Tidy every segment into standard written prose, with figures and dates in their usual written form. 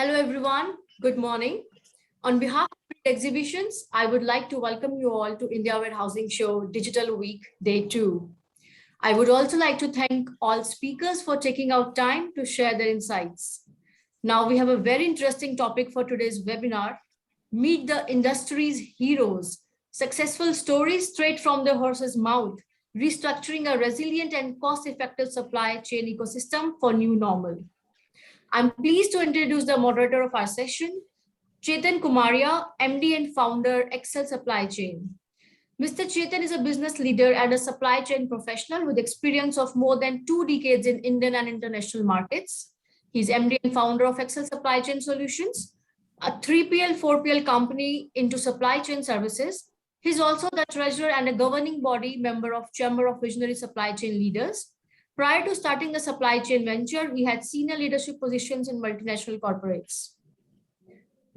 Hello everyone, good morning. On behalf of Exhibitions, I would like to welcome you all to India Warehousing Show Digital Week Day 2. I would also like to thank all speakers for taking out time to share their insights. Now we have a very interesting topic for today's webinar, Meet the Industry's Heroes, Successful Stories Straight from the Horse's Mouth, Restructuring a Resilient and Cost-Effective Supply Chain Ecosystem for New Normal. I'm pleased to introduce the moderator of our session, Chetan Kumaria, MD and founder, Excel Supply Chain. Mr. Chetan is a business leader and a supply chain professional with experience of more than 2 decades in Indian and international markets. He's MD and founder of Excel Supply Chain Solutions, a 3PL, 4PL company into supply chain services. He's also the treasurer and a governing body member of Chamber of Visionary Supply Chain Leaders. Prior to starting the supply chain venture, he had senior leadership positions in multinational corporates.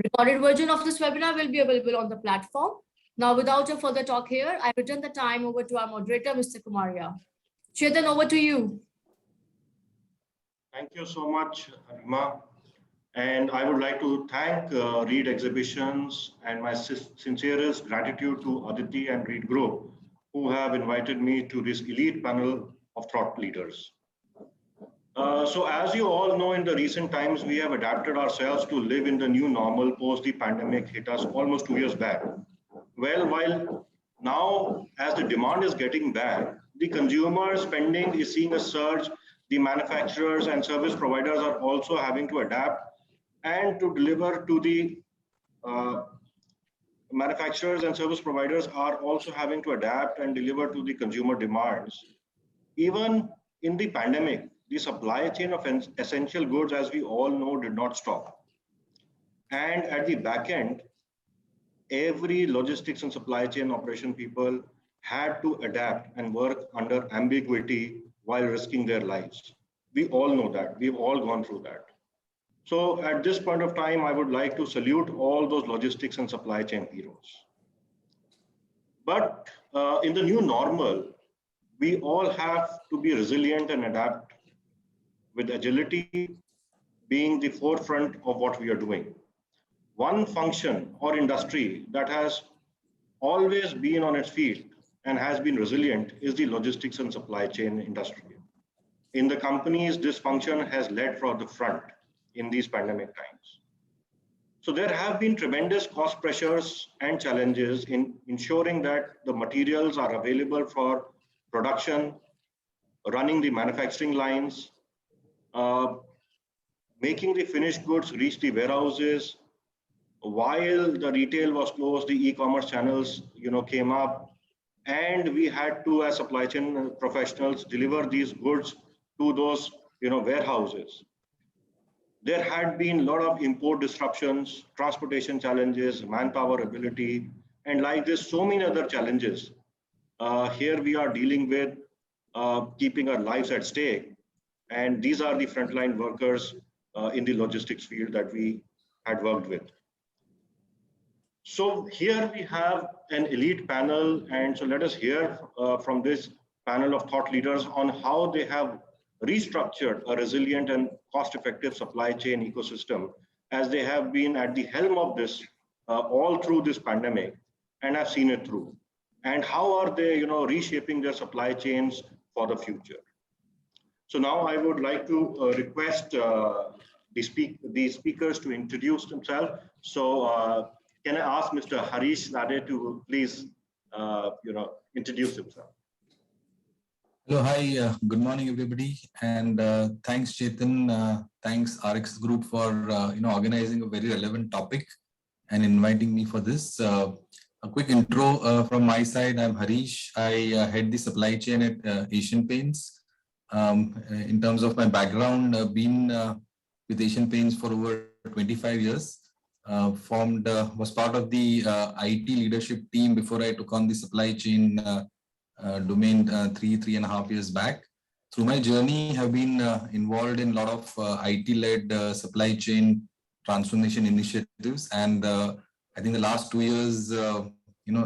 Recorded version of this webinar will be available on the platform. Now, without a further talk here, I return the time over to our moderator, Mr. Kumaria. Chetan, over to you. Thank you so much, Harima. And I would like to thank Reed Exhibitions and my sincerest gratitude to Aditi and Reed Group, who have invited me to this elite panel of thought leaders. So as you all know, in the recent times, we have adapted ourselves to live in the new normal post the pandemic hit us almost 2 years back. Well, while now as the demand is getting back, the consumer spending is seeing a surge, the manufacturers and service providers are also having to adapt and to deliver to the manufacturers and service providers are also having to adapt and deliver to the consumer demands. Even in the pandemic, the supply chain of essential goods, as we all know, did not stop. And at the back end, every logistics and supply chain operation people had to adapt and work under ambiguity while risking their lives. We all know that. We've all gone through that. So at this point of time, I would like to salute all those logistics and supply chain heroes. But in the new normal, we all have to be resilient and adapt, with agility being the forefront of what we are doing. One function or industry that has always been on its feet and has been resilient is the logistics and supply chain industry. In the companies, this function has led from the front in these pandemic times. So there have been tremendous cost pressures and challenges in ensuring that the materials are available for production, running the manufacturing lines, making the finished goods reach the warehouses. While the retail was closed, the e-commerce channels, came up, and we had to, as supply chain professionals, deliver these goods to those, warehouses. There had been a lot of import disruptions, transportation challenges, manpower ability, and like this, so many other challenges. Here we are dealing with keeping our lives at stake. And these are the frontline workers in the logistics field that we had worked with. So here we have an elite panel. And so let us hear from this panel of thought leaders on how they have restructured a resilient and cost-effective supply chain ecosystem, as they have been at the helm of this all through this pandemic and have seen it through. And how are they, reshaping their supply chains for the future? So now I would like to request the speakers to introduce themselves. So can I ask Mr. Harish to please, introduce himself? Hello, hi, good morning, everybody. And thanks, Chetan. Thanks, RX Group for, organizing a very relevant topic and inviting me for this. A quick intro from my side. I'm Harish. I head the supply chain at Asian Paints. In terms of my background, I've been with Asian Paints for over 25 years. Was part of the IT leadership team before I took on the supply chain domain 3.5 years back. Through my journey, have been involved in a lot of IT-led supply chain transformation initiatives, and I think the last 2 years,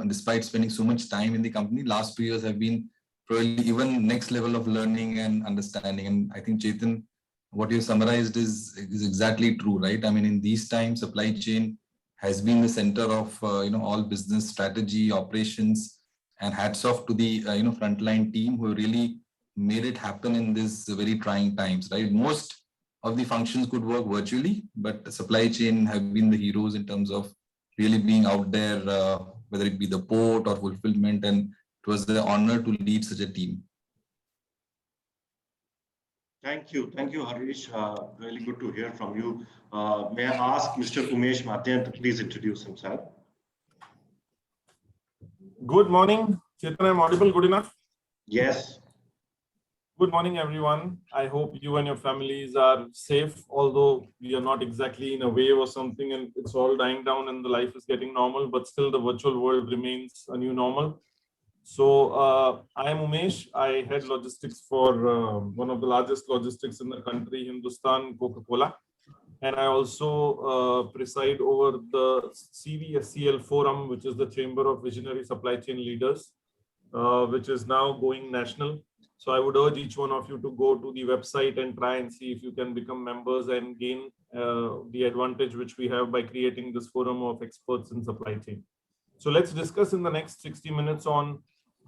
despite spending so much time in the company, last 2 years have been probably even next level of learning and understanding. And I think Chetan what you summarized is exactly true, right? I mean, in these times, supply chain has been the center of all business strategy, operations, and hats off to the frontline team who really made it happen in these very trying times, right? Most of the functions could work virtually, but the supply chain have been the heroes in terms of really being out there, whether it be the port or fulfillment, and it was an honor to lead such a team. Thank you, Harish. Really good to hear from you. May I ask Mr. Umesh Madhyan to please introduce himself? Good morning, Chetan. I'm audible good enough? Yes. Good morning, everyone. I hope you and your families are safe, although we are not exactly in a wave or something and it's all dying down and the life is getting normal, but still the virtual world remains a new normal. So I am Umesh. I head logistics for one of the largest logistics in the country, Hindustan Coca-Cola. And I also preside over the CVSCL Forum, which is the Chamber of Visionary Supply Chain Leaders, which is now going national. So I would urge each one of you to go to the website and try and see if you can become members and gain the advantage which we have by creating this forum of experts in supply chain. So let's discuss in the next 60 minutes on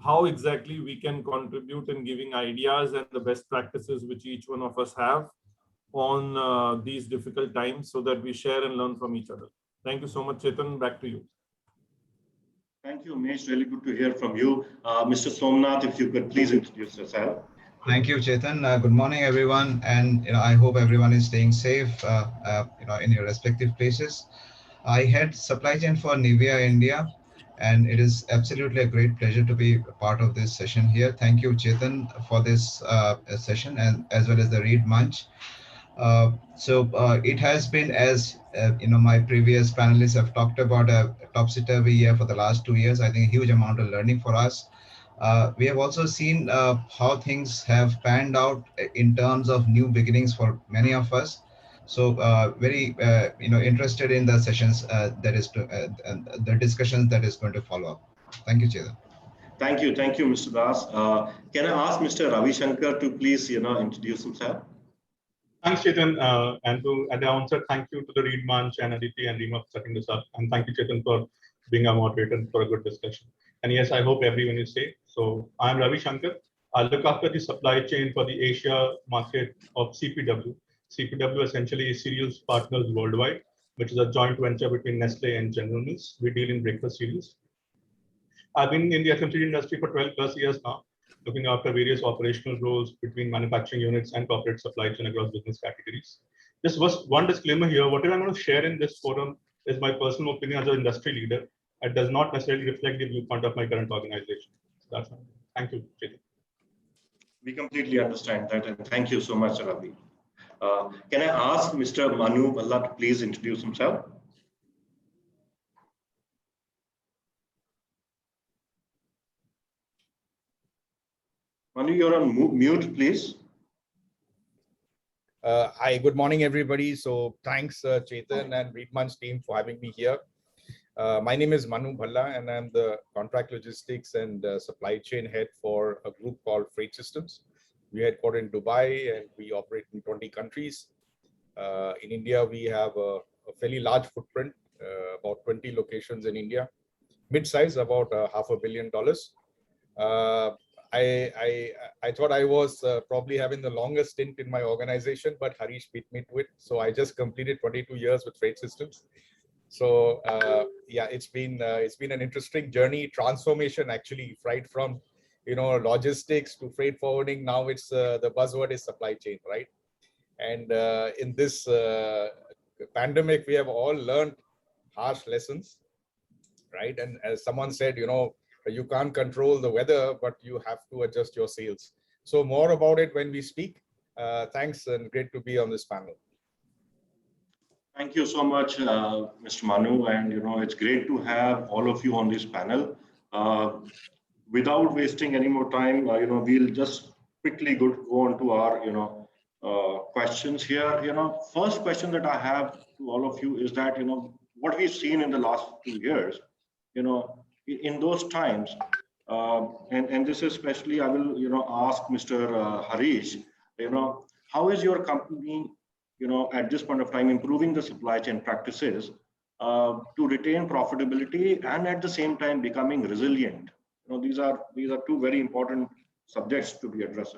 how exactly we can contribute in giving ideas and the best practices which each one of us have on these difficult times so that we share and learn from each other. Thank you so much, Chetan. Back to you. Thank you, Umesh. Really good to hear from you. Mr. Somnath, if you could please introduce yourself. Thank you, Chetan. Good morning, everyone. And I hope everyone is staying safe, in your respective places. I head supply chain for Nivea India, and it is absolutely a great pleasure to be a part of this session here. Thank you, Chetan, for this session, and as well as the Read Munch. It has been, as my previous panelists have talked about, a topsy-turvy year for the last 2 years. I think a huge amount of learning for us. We have also seen how things have panned out in terms of new beginnings for many of us. So very interested in the sessions the discussions that is going to follow up. Thank you, Chetan. Thank you, Mr. Das. Can I ask Mr. Ravi Shankar to please introduce himself? Thanks, Chetan. And at the onset, thank you to the Read Munch and Aditi and Reema for setting this up. And thank you, Chetan, for being our moderator for a good discussion. And yes, I hope everyone is safe. So I'm Ravi Shankar. I look after the supply chain for the Asia market of CPW. CPW essentially is Cereals Partners Worldwide, which is a joint venture between Nestle and General Mills. We deal in breakfast cereals. I've been in the FMCG industry for 12 plus years now, looking after various operational roles between manufacturing units and corporate supply chain across business categories. Just one disclaimer here, whatever I'm going to share in this forum is my personal opinion as an industry leader. It does not necessarily reflect the viewpoint of my current organization. So that's all. Thank you, Chetan. We completely understand that, and thank you so much, Ravi. Can I ask Mr. Manu Bhalla to please introduce himself? Manu, you're on mute, please. Hi, good morning, everybody. So thanks, Chetan and Read Munch team for having me here. My name is Manu Bhalla, and I'm the contract logistics and supply chain head for a group called Freight Systems. We are headquartered in Dubai, and we operate in 20 countries. In India, we have a fairly large footprint, about 20 locations in India. Mid-size, about $500 million. I thought I was probably having the longest stint in my organization, but Harish beat me to it. So I just completed 22 years with Freight Systems. So yeah, it's been an interesting journey, transformation actually, right from logistics to freight forwarding. Now it's the buzzword is supply chain, right? And in this pandemic, we have all learned harsh lessons, right? And as someone said, you can't control the weather, but you have to adjust your sails. So more about it when we speak. Thanks, and great to be on this panel. Thank you so much, Mr. Manu. And it's great to have all of you on this panel. Without wasting any more time, we'll just quickly go on to our questions here. First question that I have to all of you is that what we've seen in the last 2 years, in those times, and this especially I will ask Mr. Harish, how is your company, at this point of time, improving the supply chain practices to retain profitability and at the same time becoming resilient? These are two very important subjects to be addressed.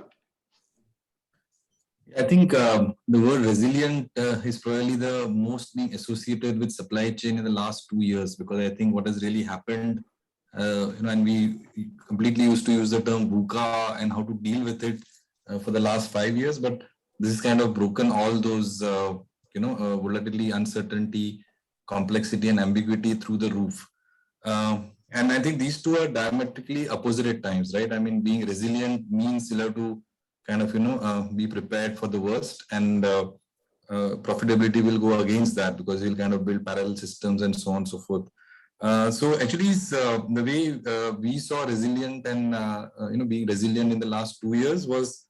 I think the word resilient is probably the most being associated with supply chain in the last 2 years, because I think what has really happened, and we completely used to use the term VUCA and how to deal with it for the last 5 years, but this has kind of broken all those, volatility, uncertainty, complexity, and ambiguity through the roof. And I think these two are diametrically opposite at times, right? I mean, being resilient means you'll have to kind of, be prepared for the worst, and profitability will go against that because you'll kind of build parallel systems and so on and so forth. So actually, the way we saw resilient and being resilient in the last 2 years was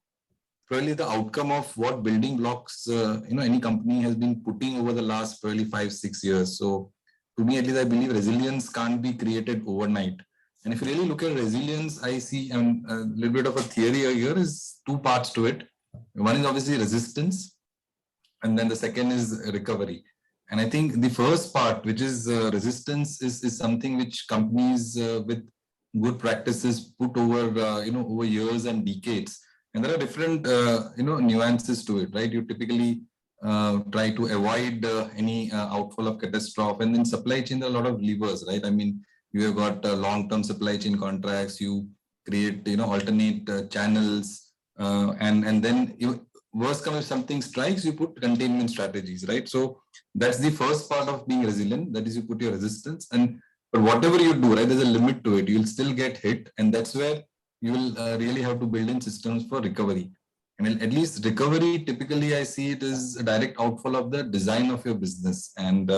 probably the outcome of what building blocks any company has been putting over the last probably 5-6 years. So to me, at least, I believe resilience can't be created overnight. And if you really look at resilience, I see a little bit of a theory here is 2 parts to it. One is obviously resistance, and then the second is recovery. And I think the first part, which is resistance, is something which companies with good practices put over over years and decades. And there are different nuances to it, right? You typically try to avoid any outfall of catastrophe, and in supply chain there are a lot of levers, right? I mean, you have got long-term supply chain contracts. You create alternate channels, and then worst comes if something strikes, you put containment strategies, right? So that's the first part of being resilient. That is, you put your resistance, but whatever you do, right, there's a limit to it. You'll still get hit, and that's where you will really have to build in systems for recovery. And at least recovery, typically I see it as a direct outfall of the design of your business, and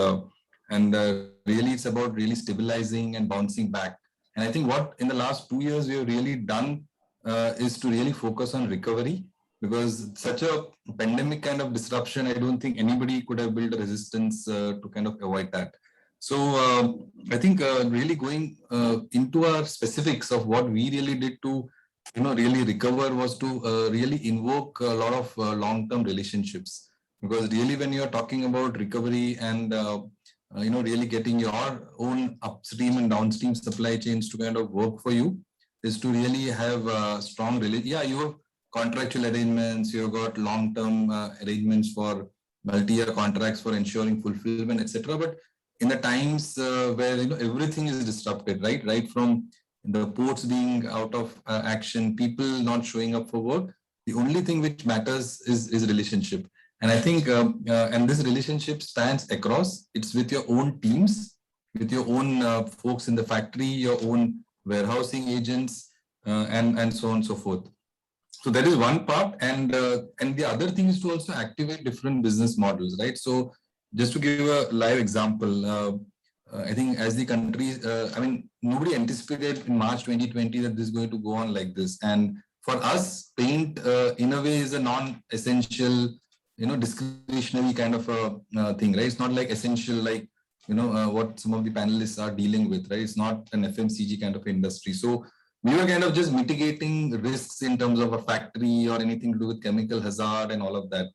really it's about really stabilizing and bouncing back. And I think what in the last 2 years we have really done is to really focus on recovery, because such a pandemic kind of disruption, I don't think anybody could have built a resistance to kind of avoid that. So I think really going into our specifics of what we really did to really recover was to really invoke a lot of long-term relationships, because really when you're talking about recovery and really getting your own upstream and downstream supply chains to kind of work for you, is to really have strong you have contractual arrangements, you've got long-term arrangements for multi-year contracts for ensuring fulfillment, etc. But in the times where everything is disrupted, right from the ports being out of action, people not showing up for work, the only thing which matters is relationship. And I think and this relationship spans across. It's with your own teams, with your own folks in the factory, your own warehousing agents, and so on and so forth. So that is one part, and the other thing is to also activate different business models, right? So just to give a live example, I think as the country, nobody anticipated in March 2020 that this is going to go on like this. And for us, paint in a way is a non-essential, discretionary kind of a thing, right? It's not like essential, like, what some of the panelists are dealing with, right? It's not an FMCG kind of industry. So we were kind of just mitigating risks in terms of a factory or anything to do with chemical hazard and all of that.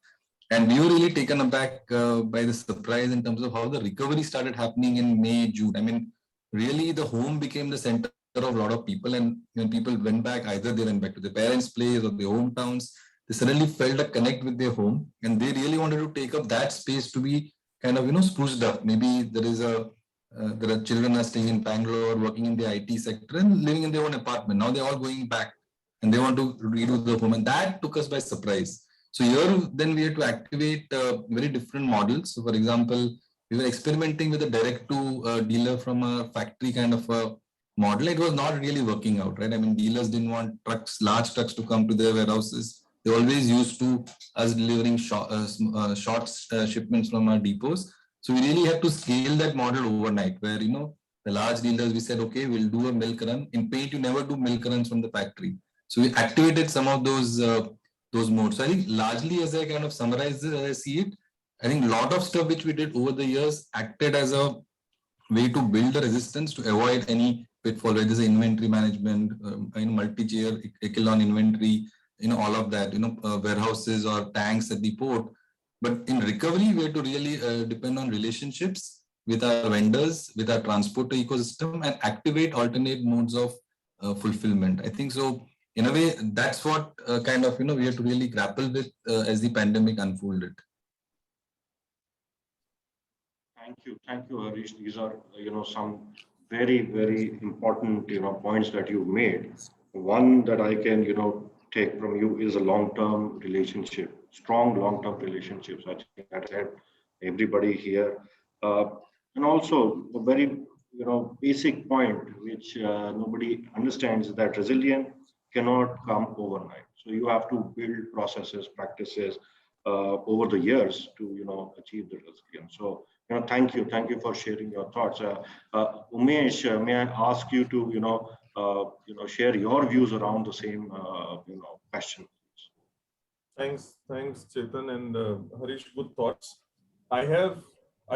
And we were really taken aback by the surprise in terms of how the recovery started happening in May, June. I mean, really the home became the center of a lot of people. And when people went back, either they went back to their parents' place or their hometowns, they suddenly felt a connect with their home. And they really wanted to take up that space to be kind of, spruced up. Maybe there are children are staying in Bangalore, working in the IT sector and living in their own apartment. Now they're all going back and they want to redo the home. And that took us by surprise. So here, then we had to activate very different models. So for example, we were experimenting with a direct to dealer from a factory kind of a model. It was not really working out, right? I mean, dealers didn't want large trucks to come to their warehouses. They always used to us delivering short shipments from our depots. So we really had to scale that model overnight, where, the large dealers, we said, okay, we'll do a milk run. In paint, you never do milk runs from the factory. So we activated some of those modes. So I think largely, as I kind of summarize this, as I see it, I think a lot of stuff which we did over the years acted as a way to build a resistance to avoid any pitfall, whether it's inventory management, multi-tier echelon inventory, all of that, warehouses or tanks at the port. But in recovery, we have to really depend on relationships with our vendors, with our transporter ecosystem, and activate alternate modes of fulfillment. I think so. In a way, that's what we have to really grapple with as the pandemic unfolded. Thank you, Harish. These are, some very, very important, points that you made. One that I can, take from you is a long-term relationship, strong long-term relationships. I think that had everybody here, and also a very, basic point which nobody understands is that resilience cannot come overnight. So you have to build processes, practices over the years to, achieve the resilience. So, thank you for sharing your thoughts. Umesh, may I ask you to, share your views around the same, question? Thanks, Chetan and Harish. Good thoughts. I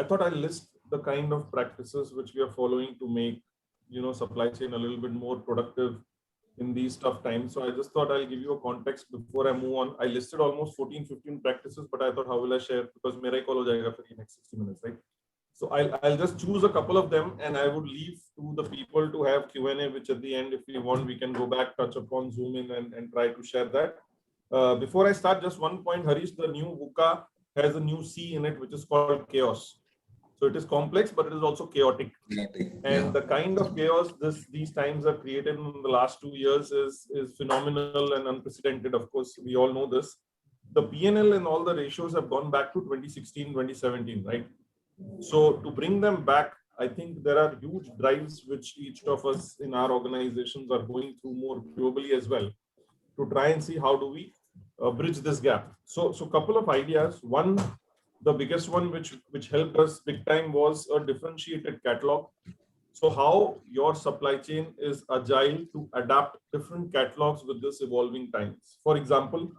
thought I'll list the kind of practices which we are following to make, supply chain a little bit more productive in these tough times. So I just thought I'll give you a context before I move on. I listed almost 14, 15 practices, but I thought, how will I share? Because mera call ho jayega for the next 60 minutes, right? So I'll just choose a couple of them, and I would leave to the people to have Q&A, which at the end, if we want, we can go back, touch upon, zoom in, and try to share that. Before I start, just one point, Harish, the new VUCA has a new C in it, which is called chaos. So it is complex, but it is also chaotic. And the kind of chaos these times have created in the last 2 years is phenomenal and unprecedented. Of course, we all know this. The P&L and all the ratios have gone back to 2016, 2017, right? So to bring them back, I think there are huge drives which each of us in our organizations are going through more globally as well to try and see how do we bridge this gap. So a couple of ideas. One, the biggest one which helped us big time was a differentiated catalog. So how your supply chain is agile to adapt different catalogs with this evolving times. For example,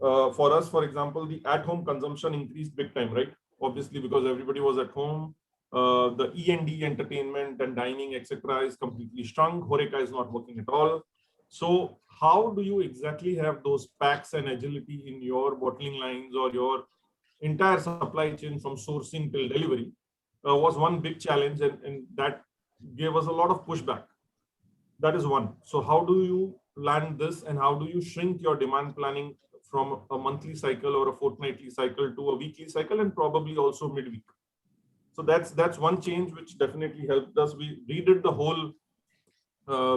the at-home consumption increased big time, right? Obviously, because everybody was at home. The E&D, entertainment and dining, etc., is completely shrunk. Horeca is not working at all. So how do you exactly have those packs and agility in your bottling lines or your entire supply chain from sourcing till delivery was one big challenge, and that gave us a lot of pushback. That is one. So how do you land this, and how do you shrink your demand planning from a monthly cycle or a fortnightly cycle to a weekly cycle, and probably also midweek? So that's one change which definitely helped us. We redid the whole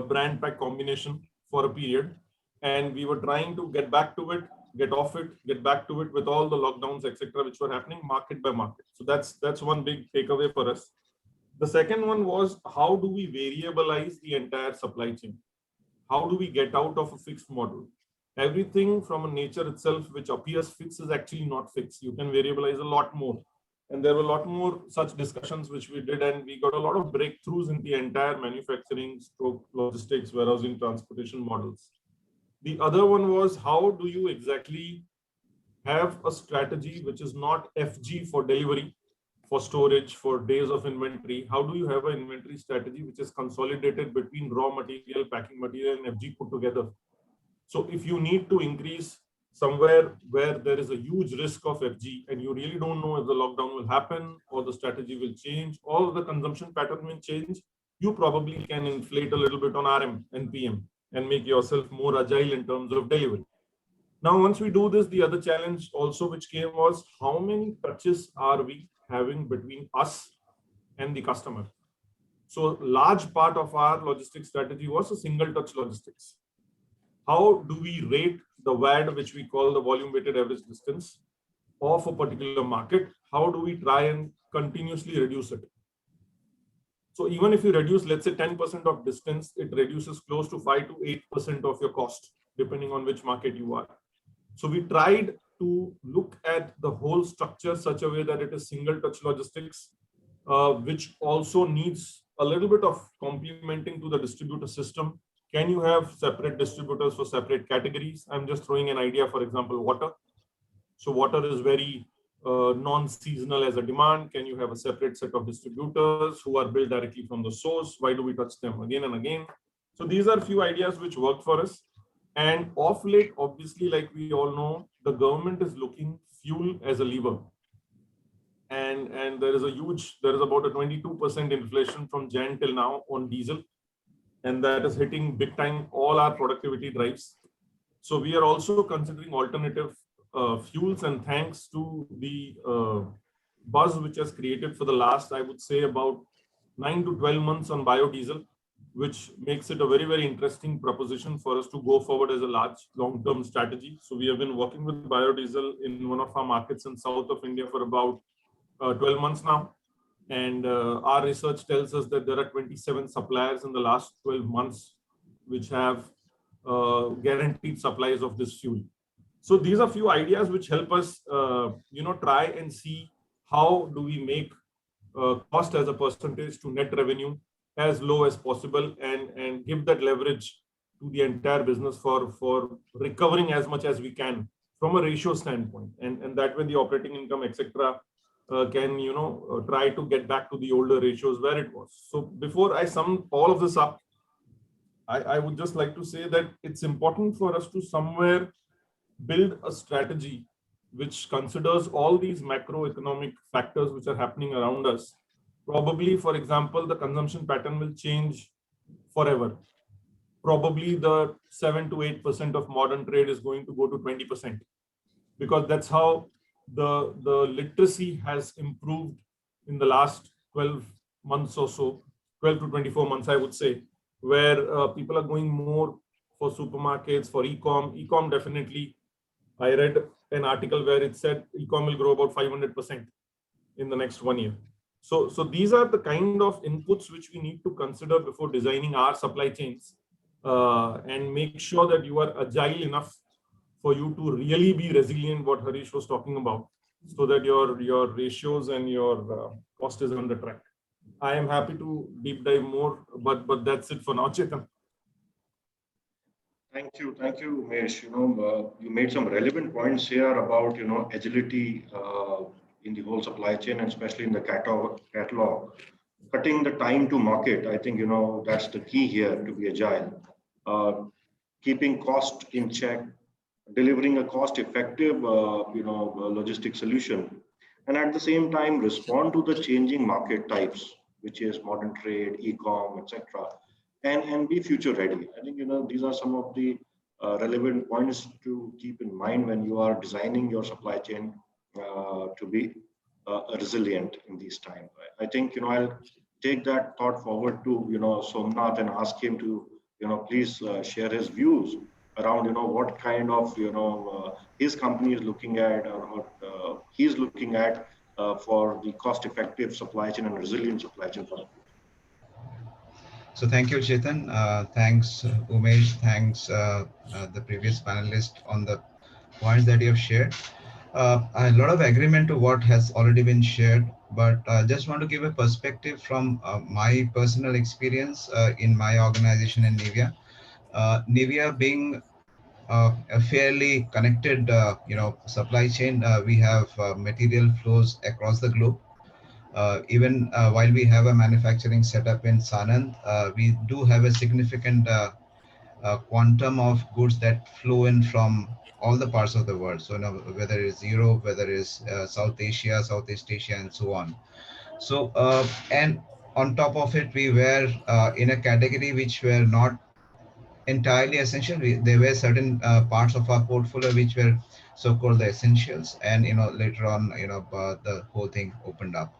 brand pack combination for a period, and we were trying to get back to it, get off it, get back to it with all the lockdowns, etc., which were happening market by market. So that's one big takeaway for us. The second one was, how do we variabilize the entire supply chain? How do we get out of a fixed model? Everything from a nature itself, which appears fixed, is actually not fixed. You can variabilize a lot more. And there were a lot more such discussions which we did, and we got a lot of breakthroughs in the entire manufacturing, logistics, warehousing, transportation models. The other one was, how do you exactly have a strategy which is not FG for delivery, for storage, for days of inventory? How do you have an inventory strategy which is consolidated between raw material, packing material, and FG put together? So if you need to increase somewhere where there is a huge risk of FG, and you really don't know if the lockdown will happen or the strategy will change or the consumption pattern will change, you probably can inflate a little bit on RM and PM and make yourself more agile in terms of delivery. Now, once we do this, the other challenge also which came was, how many touches are we having between us and the customer? So large part of our logistics strategy was a single touch logistics. How do we rate the VAD, which we call the volume weighted average distance of a particular market? How do we try and continuously reduce it? So even if you reduce, let's say 10% of distance, it reduces close to 5 to 8% of your cost, depending on which market you are. So we tried to look at the whole structure such a way that it is single touch logistics, which also needs a little bit of complementing to the distributor system. Can you have separate distributors for separate categories? I'm just throwing an idea, for example, water. So water is very non-seasonal as a demand. Can you have a separate set of distributors who are billed directly from the source? Why do we touch them again and again? So these are a few ideas which work for us. And off late, obviously, like we all know, the government is looking fuel as a lever. And there is about a 22% inflation from Jan till now on diesel. And that is hitting big time all our productivity drives. So we are also considering alternative fuels, and thanks to the buzz which has created for the last, I would say, about 9 to 12 months on biodiesel, which makes it a very, very interesting proposition for us to go forward as a large long-term strategy. So we have been working with biodiesel in one of our markets in south of India for about 12 months now. And our research tells us that there are 27 suppliers in the last 12 months which have guaranteed supplies of this fuel. So these are few ideas which help us, try and see how do we make cost as a percentage to net revenue as low as possible, and give that leverage to the entire business for recovering as much as we can from a ratio standpoint. And that way the operating income, etc., can try to get back to the older ratios where it was. So before I sum all of this up, I would just like to say that it's important for us to somewhere build a strategy which considers all these macroeconomic factors which are happening around us. Probably, for example, the consumption pattern will change forever. Probably the 7 to 8% of modern trade is going to go to 20%, because that's how the literacy has improved in the last 12 months or so, 12 to 24 months, I would say, where people are going more for supermarkets, for e-com. E-com definitely, I read an article where it said e-com will grow about 500% in the next 1 year. So these are the kind of inputs which we need to consider before designing our supply chains, and make sure that you are agile enough for you to really be resilient, what Harish was talking about, so that your ratios and your cost is on the track. I am happy to deep dive more, but that's it for now, Chetan. Thank you, Umesh. You made some relevant points here about agility in the whole supply chain, and especially in the catalog, cutting the time to market. I think that's the key here, to be agile, keeping cost in check, delivering a cost-effective logistic solution, and at the same time respond to the changing market types, which is modern trade, e-com, etc., and be future ready. I think these are some of the relevant points to keep in mind when you are designing your supply chain to be resilient in these times. I think I'll take that thought forward to Somnath and ask him to please share his views around what kind of his company is looking at, or what he's looking at for the cost-effective supply chain and resilient supply chain. So thank you, Chetan. Thanks, Umesh. Thanks, the previous panelist, on the points that you have shared. A lot of agreement to what has already been shared, but I just want to give a perspective from my personal experience in my organization in Nivea. Nivea being a fairly connected, supply chain, we have material flows across the globe. Even while we have a manufacturing setup in Sanand, we do have a significant quantum of goods that flow in from all the parts of the world. So whether it's Europe, whether it's South Asia, Southeast Asia, and so on. So and on top of it, we were in a category which were not entirely essential. There were certain parts of our portfolio which were so-called the essentials, and later on, the whole thing opened up.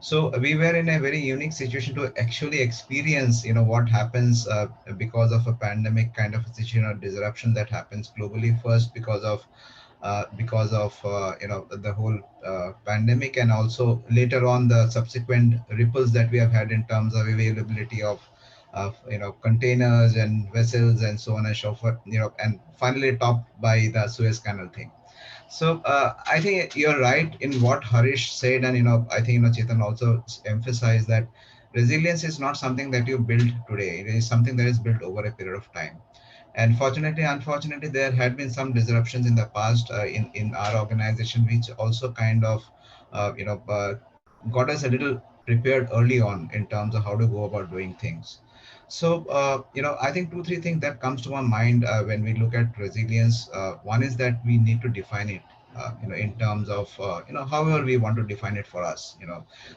So we were in a very unique situation to actually experience, what happens because of a pandemic kind of a situation or disruption that happens globally. First, because of the whole pandemic, and also later on the subsequent ripples that we have had in terms of availability of containers and vessels and so on and so forth. And finally topped by the Suez Canal thing. So I think you're right in what Harish said, and I think Chetan also emphasized that resilience is not something that you build today. It is something that is built over a period of time. And unfortunately, there had been some disruptions in the past in our organization, which also kind of got us a little prepared early on in terms of how to go about doing things. So, I think 2, 3 things that comes to my mind when we look at resilience. One is that we need to define it, in terms of, however we want to define it for us.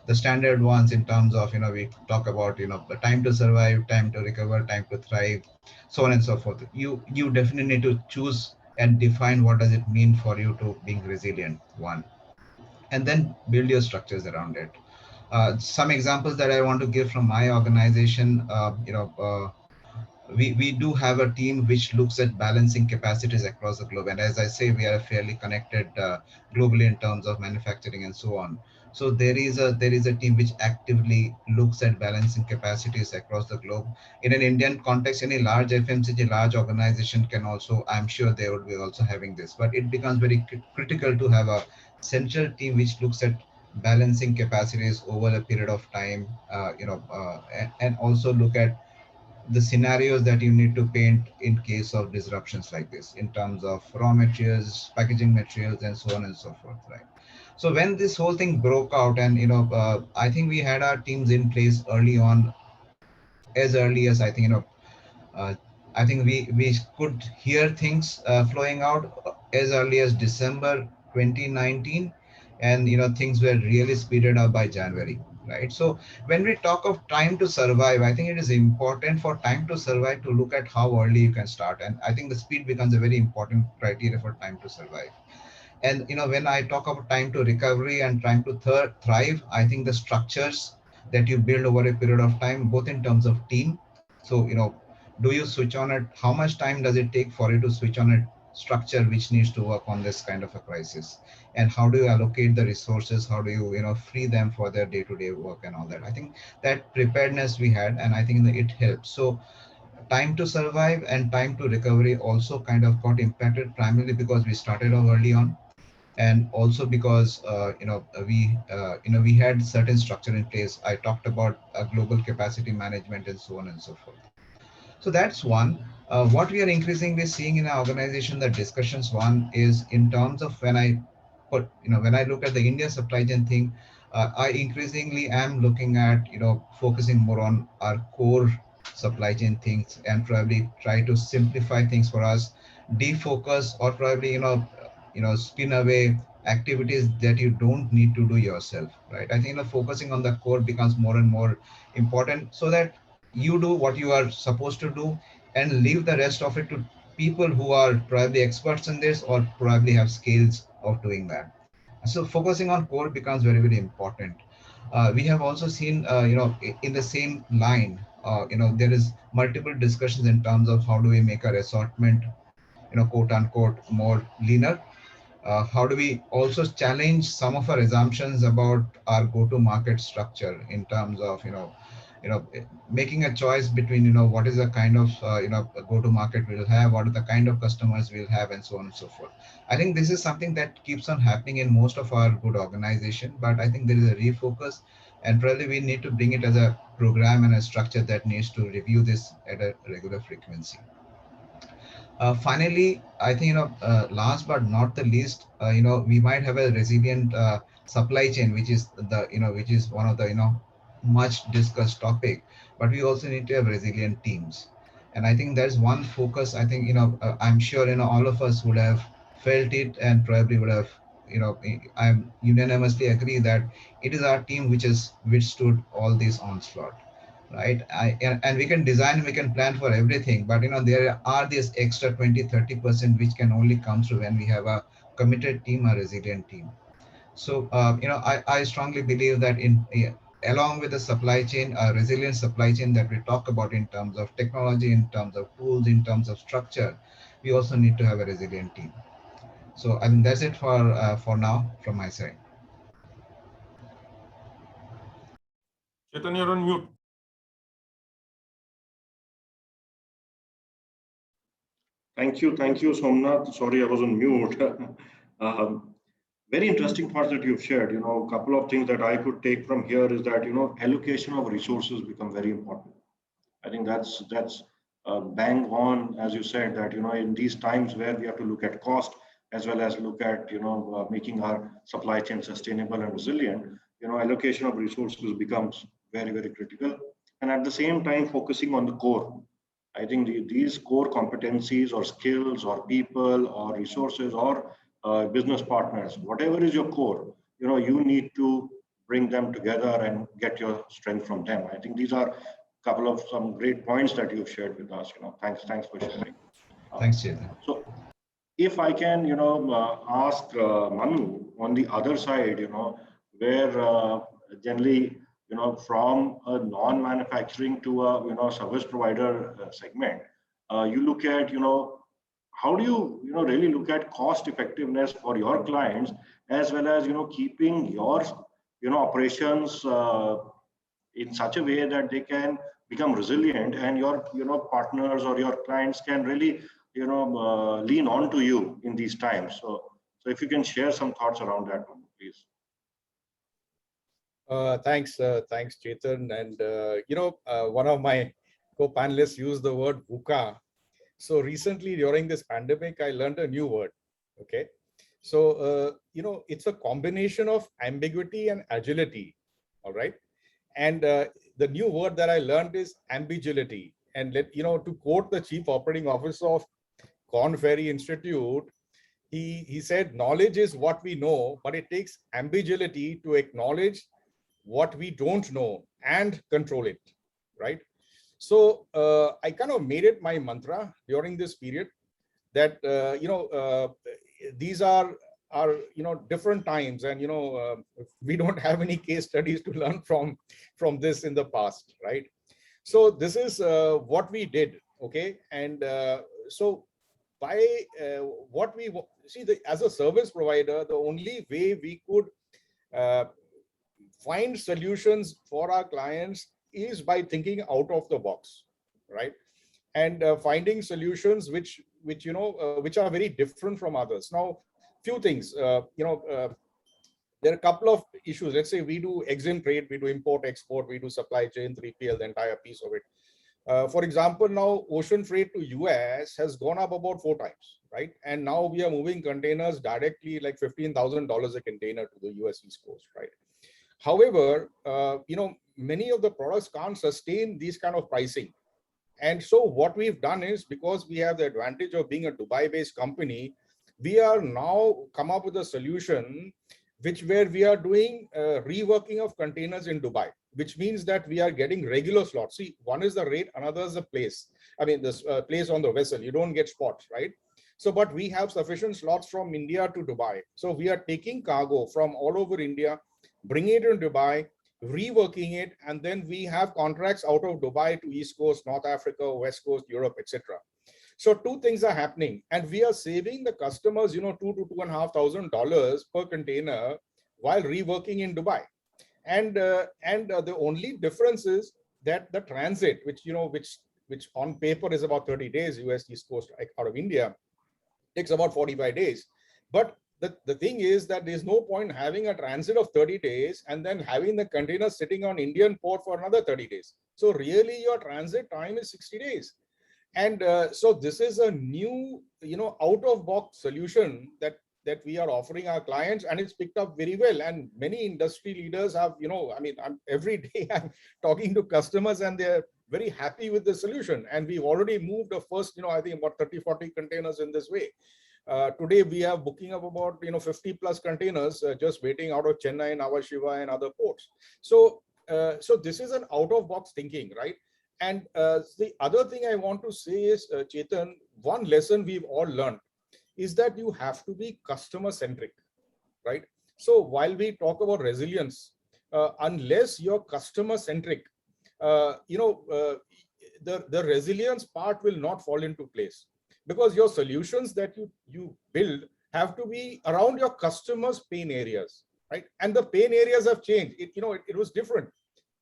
The standard ones in terms of, we talk about, the time to survive, time to recover, time to thrive, so on and so forth. You definitely need to choose and define what does it mean for you to being resilient, one, and then build your structures around it. Some examples that I want to give from my organization, we do have a team which looks at balancing capacities across the globe. And as I say, we are fairly connected globally in terms of manufacturing and so on. So there is a team which actively looks at balancing capacities across the globe. In an Indian context, any large FMCG, large organization can also, I'm sure they will be also having this, but it becomes very critical to have a central team which looks at balancing capacities over a period of time, and also look at the scenarios that you need to paint in case of disruptions like this in terms of raw materials, packaging materials, and so on and so forth, right? So when this whole thing broke out, and I think we had our teams in place early on, as early as uh, I think we could hear things flowing out as early as December 2019, and things were really speeded up by January, right? So when we talk of time to survive, I think it is important for time to survive to look at how early you can start, and I think the speed becomes a very important criteria for time to survive. And when I talk about time to recovery and time to thrive, I think the structures that you build over a period of time, both in terms of team. So do you switch on it? How much time does it take for you to switch on a structure which needs to work on this kind of a crisis? And how do you allocate the resources? How do you free them for their day-to-day work and all that? I think that preparedness we had, and I think that it helps. So time to survive and time to recovery also kind of got impacted, primarily because we started off early on, and also because we had certain structure in place. I talked about global capacity management and so on and so forth. So that's one. What we are increasingly seeing in our organization, the discussions, one is in terms of when I look at the India supply chain thing, I increasingly am looking at focusing more on our core supply chain things, and probably try to simplify things for us, defocus, or probably spin away activities that you don't need to do yourself, right? I think focusing on the core becomes more and more important, so that you do what you are supposed to do and leave the rest of it to people who are probably experts in this or probably have skills of doing that. So focusing on core becomes very, very important. We have also seen, in the same line, there is multiple discussions in terms of how do we make our assortment, quote unquote, more leaner. How do we also challenge some of our assumptions about our go-to-market structure in terms of making a choice between what is the kind of go-to-market we'll have, what are the kind of customers we'll have, and so on and so forth. I think this is something that keeps on happening in most of our good organization, but I think there is a refocus, and probably we need to bring it as a program and a structure that needs to review this at a regular frequency. Finally, I think last but not the least, we might have a resilient supply chain, which is which is one of the much discussed topic, but we also need to have resilient teams, and I think there's one focus. I think I'm sure all of us would have felt it, and probably would have I'm unanimously agree that it is our team which has withstood all this onslaught, right? And we can design, we can plan for everything, but there are these extra 20-30% which can only come through when we have a committed team, a resilient team. So I strongly believe that along with the supply chain, a resilient supply chain that we talk about in terms of technology, in terms of tools, in terms of structure, we also need to have a resilient team. So I mean, that's it for now from my side. Chetan, you're on mute. Thank you, Somnath. Sorry, I was on mute. Very interesting part that you've shared. A couple of things that I could take from here is that allocation of resources become very important. I think that's bang on, as you said, that in these times where we have to look at cost as well as look at making our supply chain sustainable and resilient. Allocation of resources becomes very, very critical. and at the same time focusing on the core. I think these core competencies or skills or people or resources or business partners, whatever is your core, you need to bring them together and get your strength from them. I think these are a couple of some great points that you've shared with us. Thanks for sharing. Thanks, Chetan. So if I can, ask Manu on the other side, where generally, from a non-manufacturing to a, service provider segment, you look at, how do you, really look at cost effectiveness for your clients, as well as, keeping your, operations in such a way that they can become resilient and your, partners or your clients can really, lean on to you in these times. So if you can share some thoughts around that, please. Thanks, Chetan. And one of my co-panelists used the word VUCA. So recently during this pandemic, I learned a new word. Okay, so it's a combination of ambiguity and agility. All right, and the new word that I learned is ambiguity. And to quote the chief operating officer of Corn Ferry Institute, he said, knowledge is what we know, but it takes ambiguity to acknowledge what we don't know and control it, right? So I kind of made it my mantra during this period that, these are different times, and, we don't have any case studies to learn from this in the past, right? So this is what we did, okay? And so by what we see, as a service provider, the only way we could find solutions for our clients is by thinking out of the box, right? And finding solutions which are very different from others. Now, few things, there are a couple of issues. Let's say we do exim trade, we do import export, we do supply chain, 3PL, the entire piece of it. For example, now ocean freight to US has gone up about 4 times, right? And now we are moving containers directly like $15,000 a container to the US East Coast, right? However, many of the products can't sustain these kind of pricing. And so what we've done is, because we have the advantage of being a Dubai-based company, we are now come up with a solution where we are doing reworking of containers in Dubai, which means that we are getting regular slots. See, one is the rate, another is the place. I mean, this place on the vessel, you don't get spots, right? So, but we have sufficient slots from India to Dubai. So we are taking cargo from all over India, bringing it in Dubai, reworking it, and then we have contracts out of Dubai to East Coast, North Africa, West Coast, Europe, etc. So 2 things are happening, and we are saving the customers, $2,000 to $2,500 per container while reworking in Dubai. And the only difference is that the transit, which on paper is about 30 days, US East Coast out of India, takes about 45 days. But the thing is that there's no point having a transit of 30 days and then having the container sitting on Indian port for another 30 days. So really your transit time is 60 days. And so this is a new, out of box solution that we are offering our clients, and it's picked up very well. And many industry leaders have, every day I'm talking to customers and they're very happy with the solution. And we've already moved the first, I think about 30, 40 containers in this way. Today we are booking up about 50 plus containers just waiting out of Chennai, Nhava Sheva and other ports. So so this is an out of box thinking, right? And the other thing I want to say is, Chetan, one lesson we've all learned is that you have to be customer centric, right? So while we talk about resilience, unless you're customer centric, the resilience part will not fall into place, because your solutions that you build have to be around your customers' pain areas, right? And the pain areas have changed. It was different.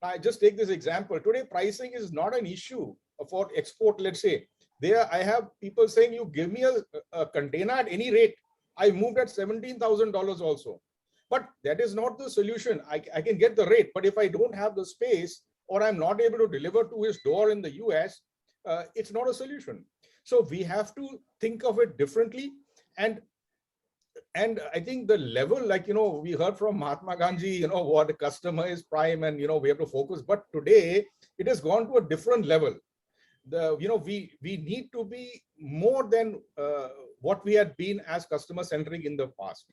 I just take this example. Today, pricing is not an issue for export. Let's say I have people saying, you give me a container at any rate. I moved at $17,000 also. But that is not the solution. I can get the rate, but if I don't have the space or I'm not able to deliver to his door in the US, it's not a solution. So we have to think of it differently. And And I think the level, like, we heard from Mahatma Gandhi, what the customer is prime and, we have to focus. But today it has gone to a different level. We need to be more than what we had been as customer centric in the past.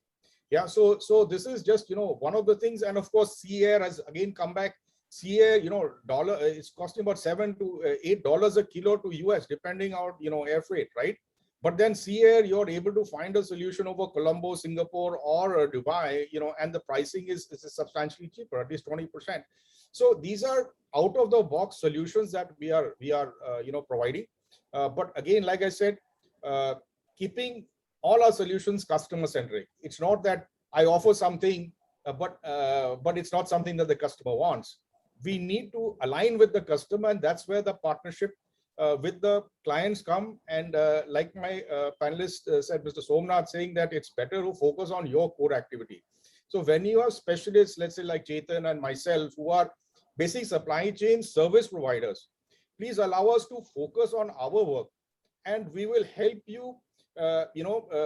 Yeah. So this is just, one of the things. And of course, sea air has again come back. Sea air, dollar is costing about $7 to $8 a kilo to US, depending on, air freight, right? But then sea air, you're able to find a solution over Colombo, Singapore, or Dubai, and the pricing is substantially cheaper, at least 20%. So these are out of the box solutions that we are providing. But again, like I said, keeping all our solutions customer centric. It's not that I offer something, but it's not something that the customer wants. We need to align with the customer, and that's where the partnership with the clients come. And like my panelist said, Mr. Somnath, saying that it's better to focus on your core activity. So when you have specialists, let's say like Chetan and myself, who are basic supply chain service providers, please allow us to focus on our work, and we will help you,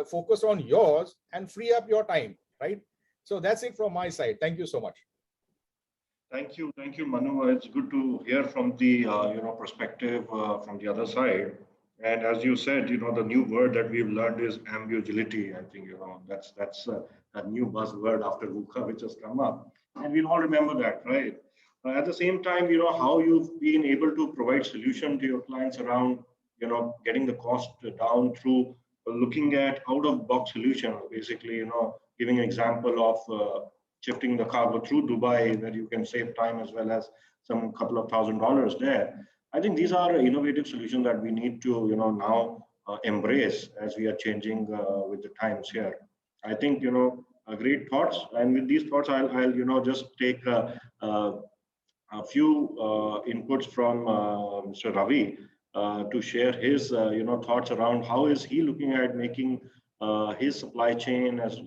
focus on yours and free up your time, right? So that's it from my side. Thank you so much. Thank you, Manu. It's good to hear from the perspective from the other side. And as you said, the new word that we've learned is ambiguity. I think that's a new buzzword after VUCA, which has come up, and we'll all remember that, right? At the same time, how you've been able to provide solution to your clients around getting the cost down through looking at out-of-box solution. Basically, giving an example of shifting the cargo through Dubai, where you can save time as well as some couple of $1,000s there. I think these are innovative solutions that we need to now embrace as we are changing with the times here. I think great thoughts, and with these thoughts, I'll just take a few inputs from Mr. Ravi to share his thoughts around how is he looking at making his supply chain as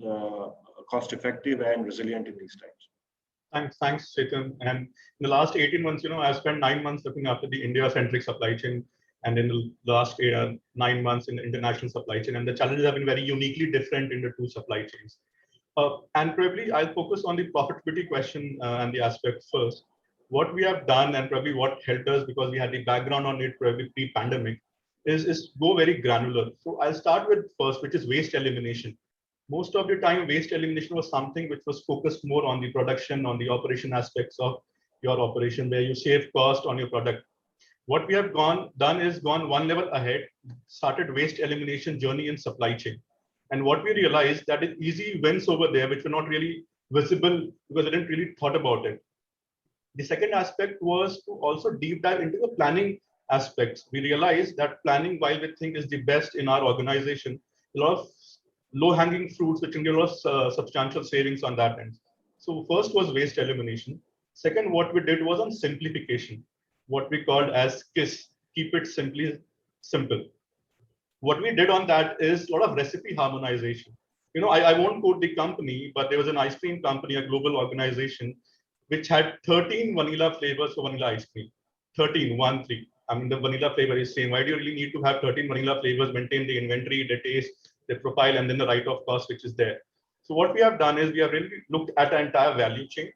cost effective and resilient in these times. Thanks, Chetan. And in the last 18 months, I've spent 9 months looking after the India-centric supply chain, and in the last 9 months in the international supply chain. And the challenges have been very uniquely different in the two supply chains. And probably I'll focus on the profitability question and the aspects first. What we have done, and probably what helped us, because we had the background on it probably pre-pandemic, is go very granular. So I'll start with first, which is waste elimination. Most of the time, waste elimination was something which was focused more on the production, on the operation aspects of your operation, where you save cost on your product. What we have done is gone one level ahead, started waste elimination journey in supply chain. And what we realized that is easy wins over there, which were not really visible because I didn't really thought about it. The second aspect was to also deep dive into the planning aspects. We realized that planning, while we think is the best in our organization, a lot of low-hanging fruits which can give us substantial savings on that end. So first was waste elimination. Second, what we did was on simplification, what we called as KISS, keep it simply simple. What we did on that is a lot of recipe harmonization. I won't quote the company, but there was an ice cream company, a global organization, which had 13 vanilla flavors for vanilla ice cream. 13, 1, 3. I mean, the vanilla flavor is same. Why do you really need to have 13 vanilla flavors, maintain the inventory, the taste, the profile, and then the write-off cost, which is there? So what we have done is we have really looked at the entire value chain.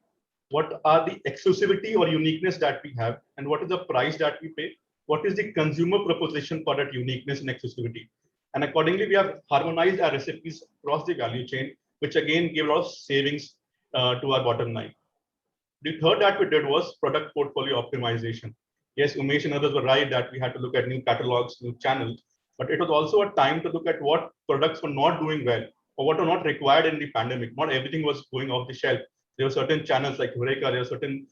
What are the exclusivity or uniqueness that we have, and what is the price that we pay? What is the consumer proposition for that uniqueness and exclusivity? And accordingly, we have harmonized our recipes across the value chain, which again gave a lot of savings to our bottom line. The third that we did was product portfolio optimization. Yes, Umesh and others were right that we had to look at new catalogs, new channels, but it was also a time to look at what products were not doing well or what were not required in the pandemic. Not everything was going off the shelf. There were certain channels like Eureka, there were certain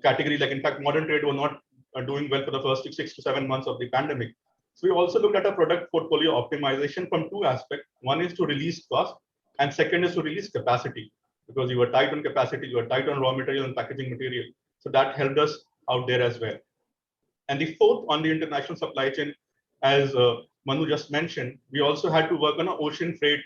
categories, like in fact, modern trade were not doing well for the first 6 to 7 months of the pandemic. So we also looked at a product portfolio optimization from two aspects. One is to release cost, and second is to release capacity, because you were tight on capacity, you were tight on raw material and packaging material. So that helped us out there as well. And the fourth on the international supply chain, as Manu just mentioned, we also had to work on an ocean freight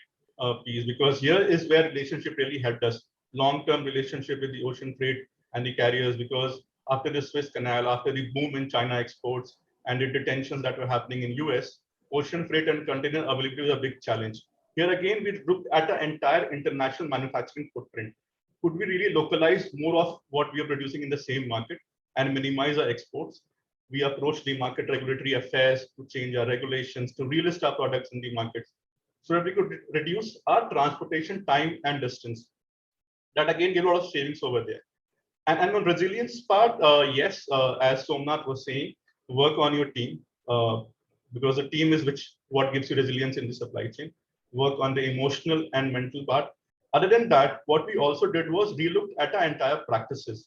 piece, because here is where relationship really helped us. Long-term relationship with the ocean freight and the carriers, because after the Suez Canal, after the boom in China exports and the detentions that were happening in US, ocean freight and container availability was a big challenge. Here again, we looked at the entire international manufacturing footprint. Could we really localize more of what we are producing in the same market and minimize our exports? We approached the market regulatory affairs to change our regulations, to relist our products in the markets so that we could reduce our transportation time and distance. That again gave a lot of savings over there. And on resilience part, yes, as Somnath was saying, work on your team because the team is what gives you resilience in the supply chain. Work on the emotional and mental part. Other than that, what we also did was relook at our entire practices.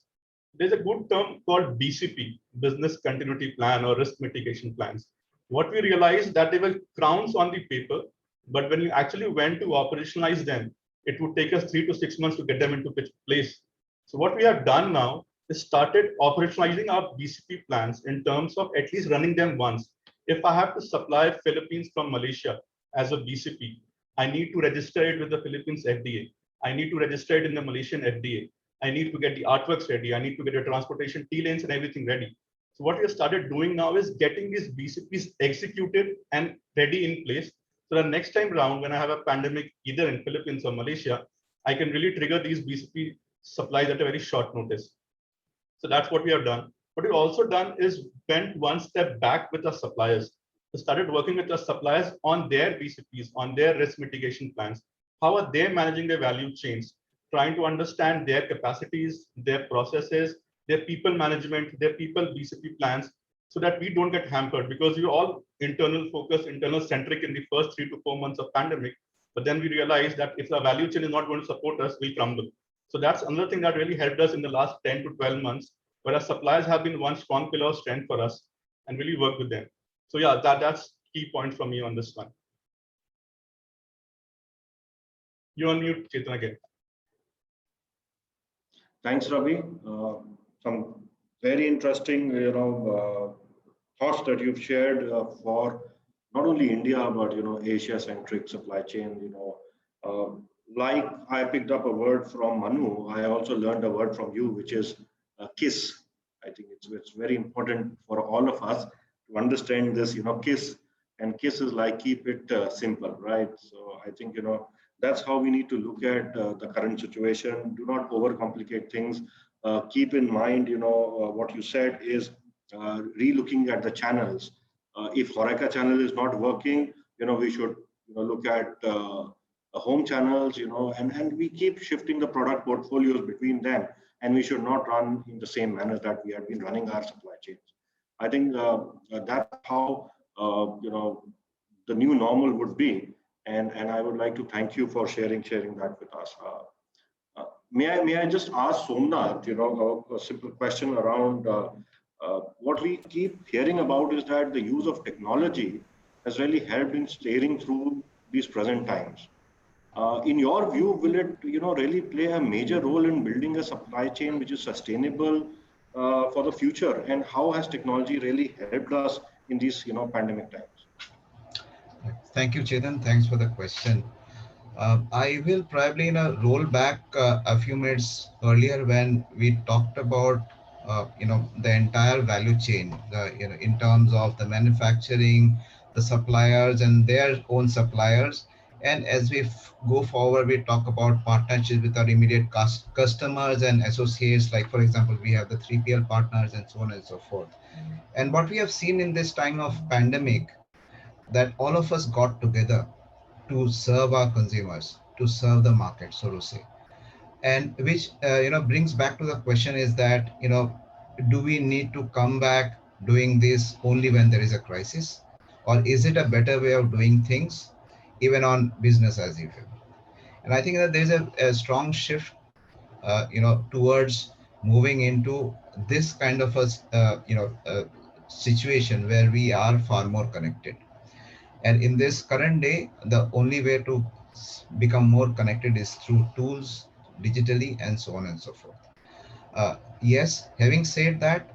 There's a good term called BCP, Business Continuity Plan or Risk Mitigation Plans. What we realized that they were crowns on the paper, but when we actually went to operationalize them, it would take us 3 to 6 months to get them into place. So what we have done now is started operationalizing our BCP plans in terms of at least running them once. If I have to supply Philippines from Malaysia as a BCP, I need to register it with the Philippines FDA. I need to register it in the Malaysian FDA. I need to get the artworks ready. I need to get the transportation T lanes and everything ready. So what we have started doing now is getting these BCPs executed and ready in place. So the next time round, when I have a pandemic either in Philippines or Malaysia, I can really trigger these BCP supplies at a very short notice. So that's what we have done. What we've also done is went one step back with our suppliers. We started working with our suppliers on their BCPs, on their risk mitigation plans. How are they managing their value chains? Trying to understand their capacities, their processes, their people management, their people BCP plans, so that we don't get hampered because we're all internal focused, internal centric in the first 3 to 4 months of pandemic. But then we realized that if the value chain is not going to support us, we'll crumble. So that's another thing that really helped us in the last 10 to 12 months, where our suppliers have been one strong pillar of strength for us and really work with them. So yeah, that's key point from me on this one. You're on mute, Chetan, again. Thanks, Ravi. Some very interesting, thoughts that you've shared for not only India but Asia-centric supply chain. Like I picked up a word from Manu, I also learned a word from you, which is KISS. I think it's very important for all of us to understand this. KISS, and KISS is like keep it simple, right? So I think that's how we need to look at the current situation. Do not overcomplicate things. Keep in mind, what you said is re-looking at the channels. If Horeca channel is not working, we should look at home channels, and we keep shifting the product portfolios between them, and we should not run in the same manner that we have been running our supply chains. I think that's how the new normal would be, and I would like to thank you for sharing that with us. May I just ask Somnath, a simple question around what we keep hearing about is that the use of technology has really helped in steering through these present times. In your view, will it really play a major role in building a supply chain which is sustainable for the future? And how has technology really helped us in these pandemic times? Thank you, Chetan. Thanks for the question. I will probably roll back a few minutes earlier when we talked about the entire value chain, in terms of the manufacturing, the suppliers and their own suppliers. And as we go forward, we talk about partnerships with our immediate customers and associates. Like, for example, we have the 3PL partners and so on and so forth. And what we have seen in this time of pandemic, that all of us got together to serve our consumers, to serve the market, so to say. And which brings back to the question is that do we need to come back doing this only when there is a crisis, or is it a better way of doing things even on business as usual? And I think that there's a strong shift towards moving into this kind of a situation where we are far more connected. And in this current day, the only way to become more connected is through tools, digitally, and so on and so forth. Yes, having said that,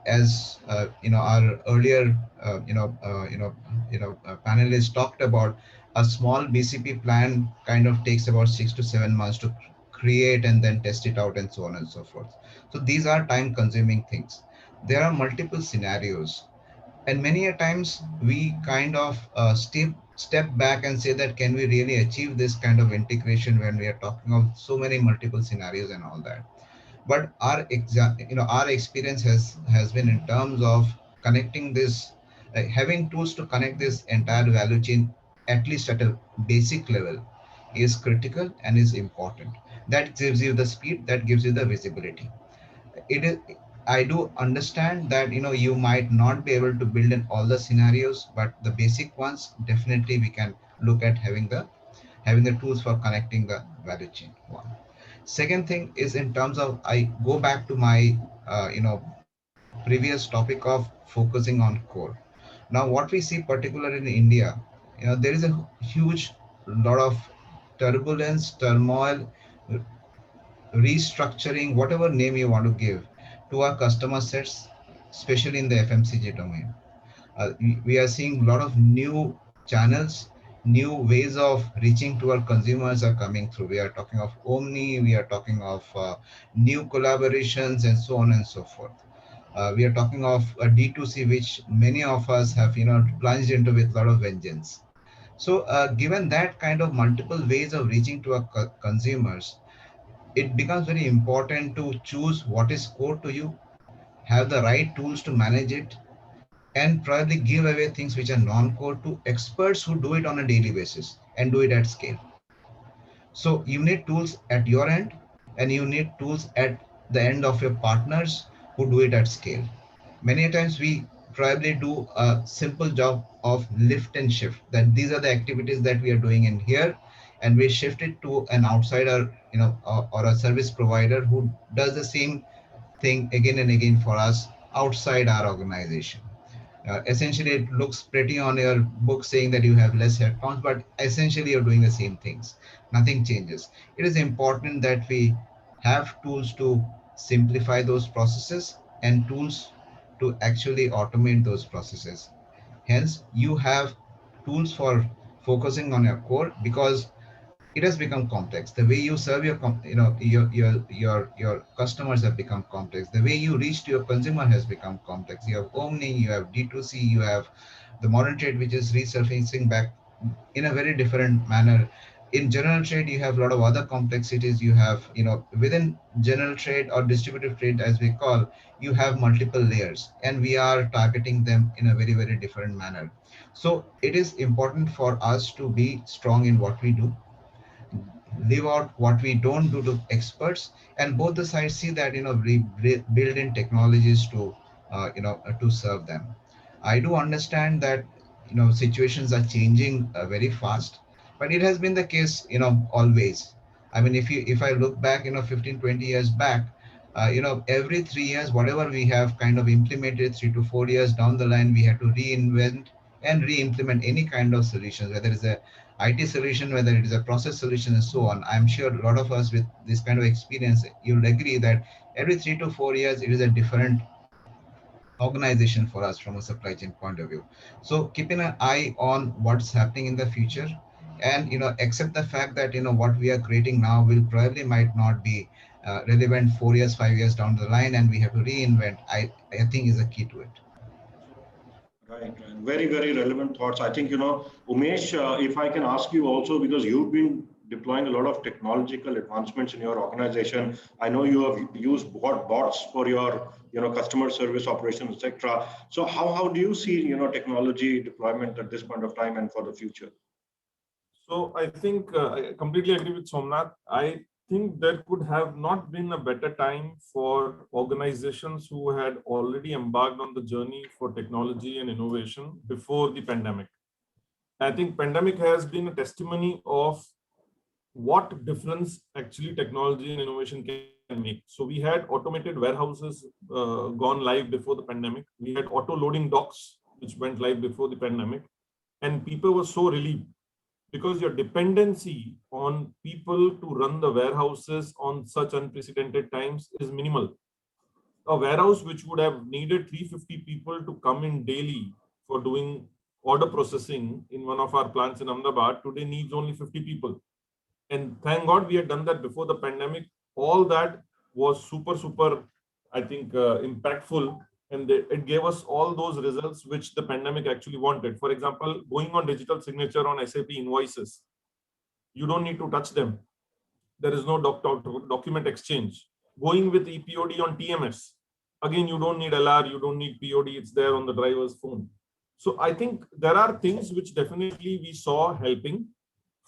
as our earlier panelists talked about, a small BCP plan kind of takes about 6 to 7 months to create and then test it out and so on and so forth. So these are time-consuming things. There are multiple scenarios. And many a times we kind of stay step back and say that can we really achieve this kind of integration when we are talking of so many multiple scenarios and all that. But our experience has been in terms of connecting this, having tools to connect this entire value chain at least at a basic level is critical and is important. That gives you the speed, that gives you the visibility. It is, I do understand that you might not be able to build in all the scenarios, but the basic ones definitely we can look at having the tools for connecting the value chain. One. Second thing is in terms of, I go back to my previous topic of focusing on core. Now what we see particularly in India, there is a huge lot of turbulence, turmoil, restructuring, whatever name you want to give, to our customer sets, especially in the FMCG domain. We are seeing a lot of new channels, new ways of reaching to our consumers are coming through. We are talking of Omni, we are talking of new collaborations and so on and so forth. We are talking of a D2C, which many of us have, plunged into with a lot of vengeance. So given that kind of multiple ways of reaching to our consumers, it becomes very important to choose what is core to you, have the right tools to manage it, and probably give away things which are non-core to experts who do it on a daily basis and do it at scale. So you need tools at your end, and you need tools at the end of your partners who do it at scale. Many times we probably do a simple job of lift and shift, that these are the activities that we are doing in here, and we shift it to an outsider, or a service provider who does the same thing again and again for us outside our organization. Essentially, it looks pretty on your book saying that you have less headcounts, but essentially you're doing the same things. Nothing changes. It is important that we have tools to simplify those processes and tools to actually automate those processes. Hence, you have tools for focusing on your core, because it has become complex. The way you serve your customers have become complex. The way you reach to your consumer has become complex. You have Omni, you have D2C, you have the modern trade, which is resurfacing back in a very different manner. In general trade, you have a lot of other complexities. You have, within general trade or distributive trade, as we call, you have multiple layers, and we are targeting them in a very, very different manner. So it is important for us to be strong in what we do, leave out what we don't do to experts, and both the sides see that we build in technologies to to serve them. I do understand that situations are changing very fast, but it has been the case always. I mean, if I look back 15-20 years back, every 3 years whatever we have kind of implemented, 3 to 4 years down the line we had to reinvent and re-implement any kind of solutions, whether it's a IT solution, whether it is a process solution, and so on. I'm sure a lot of us with this kind of experience, you'll agree that every 3 to 4 years, it is a different organization for us from a supply chain point of view. So keeping an eye on what's happening in the future, and accept the fact that what we are creating now will probably might not be relevant 4 years, 5 years down the line, and we have to reinvent. I think is a key to it. Right, and very, very relevant thoughts. I think, Umesh, if I can ask you also, because you've been deploying a lot of technological advancements in your organization. I know you have used bots for your, customer service operations, etc. So how do you see, technology deployment at this point of time and for the future? So I think I completely agree with Somnath. I think there could have not been a better time for organizations who had already embarked on the journey for technology and innovation before the pandemic. I think pandemic has been a testimony of what difference actually technology and innovation can make. So we had automated warehouses gone live before the pandemic. We had auto loading docks, which went live before the pandemic. And people were so relieved, because your dependency on people to run the warehouses on such unprecedented times is minimal. A warehouse which would have needed 350 people to come in daily for doing order processing in one of our plants in Ahmedabad today needs only 50 people. And thank God we had done that before the pandemic. All that was super, I think, impactful and it gave us all those results which the pandemic actually wanted. For example, going on digital signature on SAP invoices, you don't need to touch them. There is no document exchange. Going with ePOD on TMS, again, you don't need LR, you don't need POD, it's there on the driver's phone. So I think there are things which definitely we saw helping.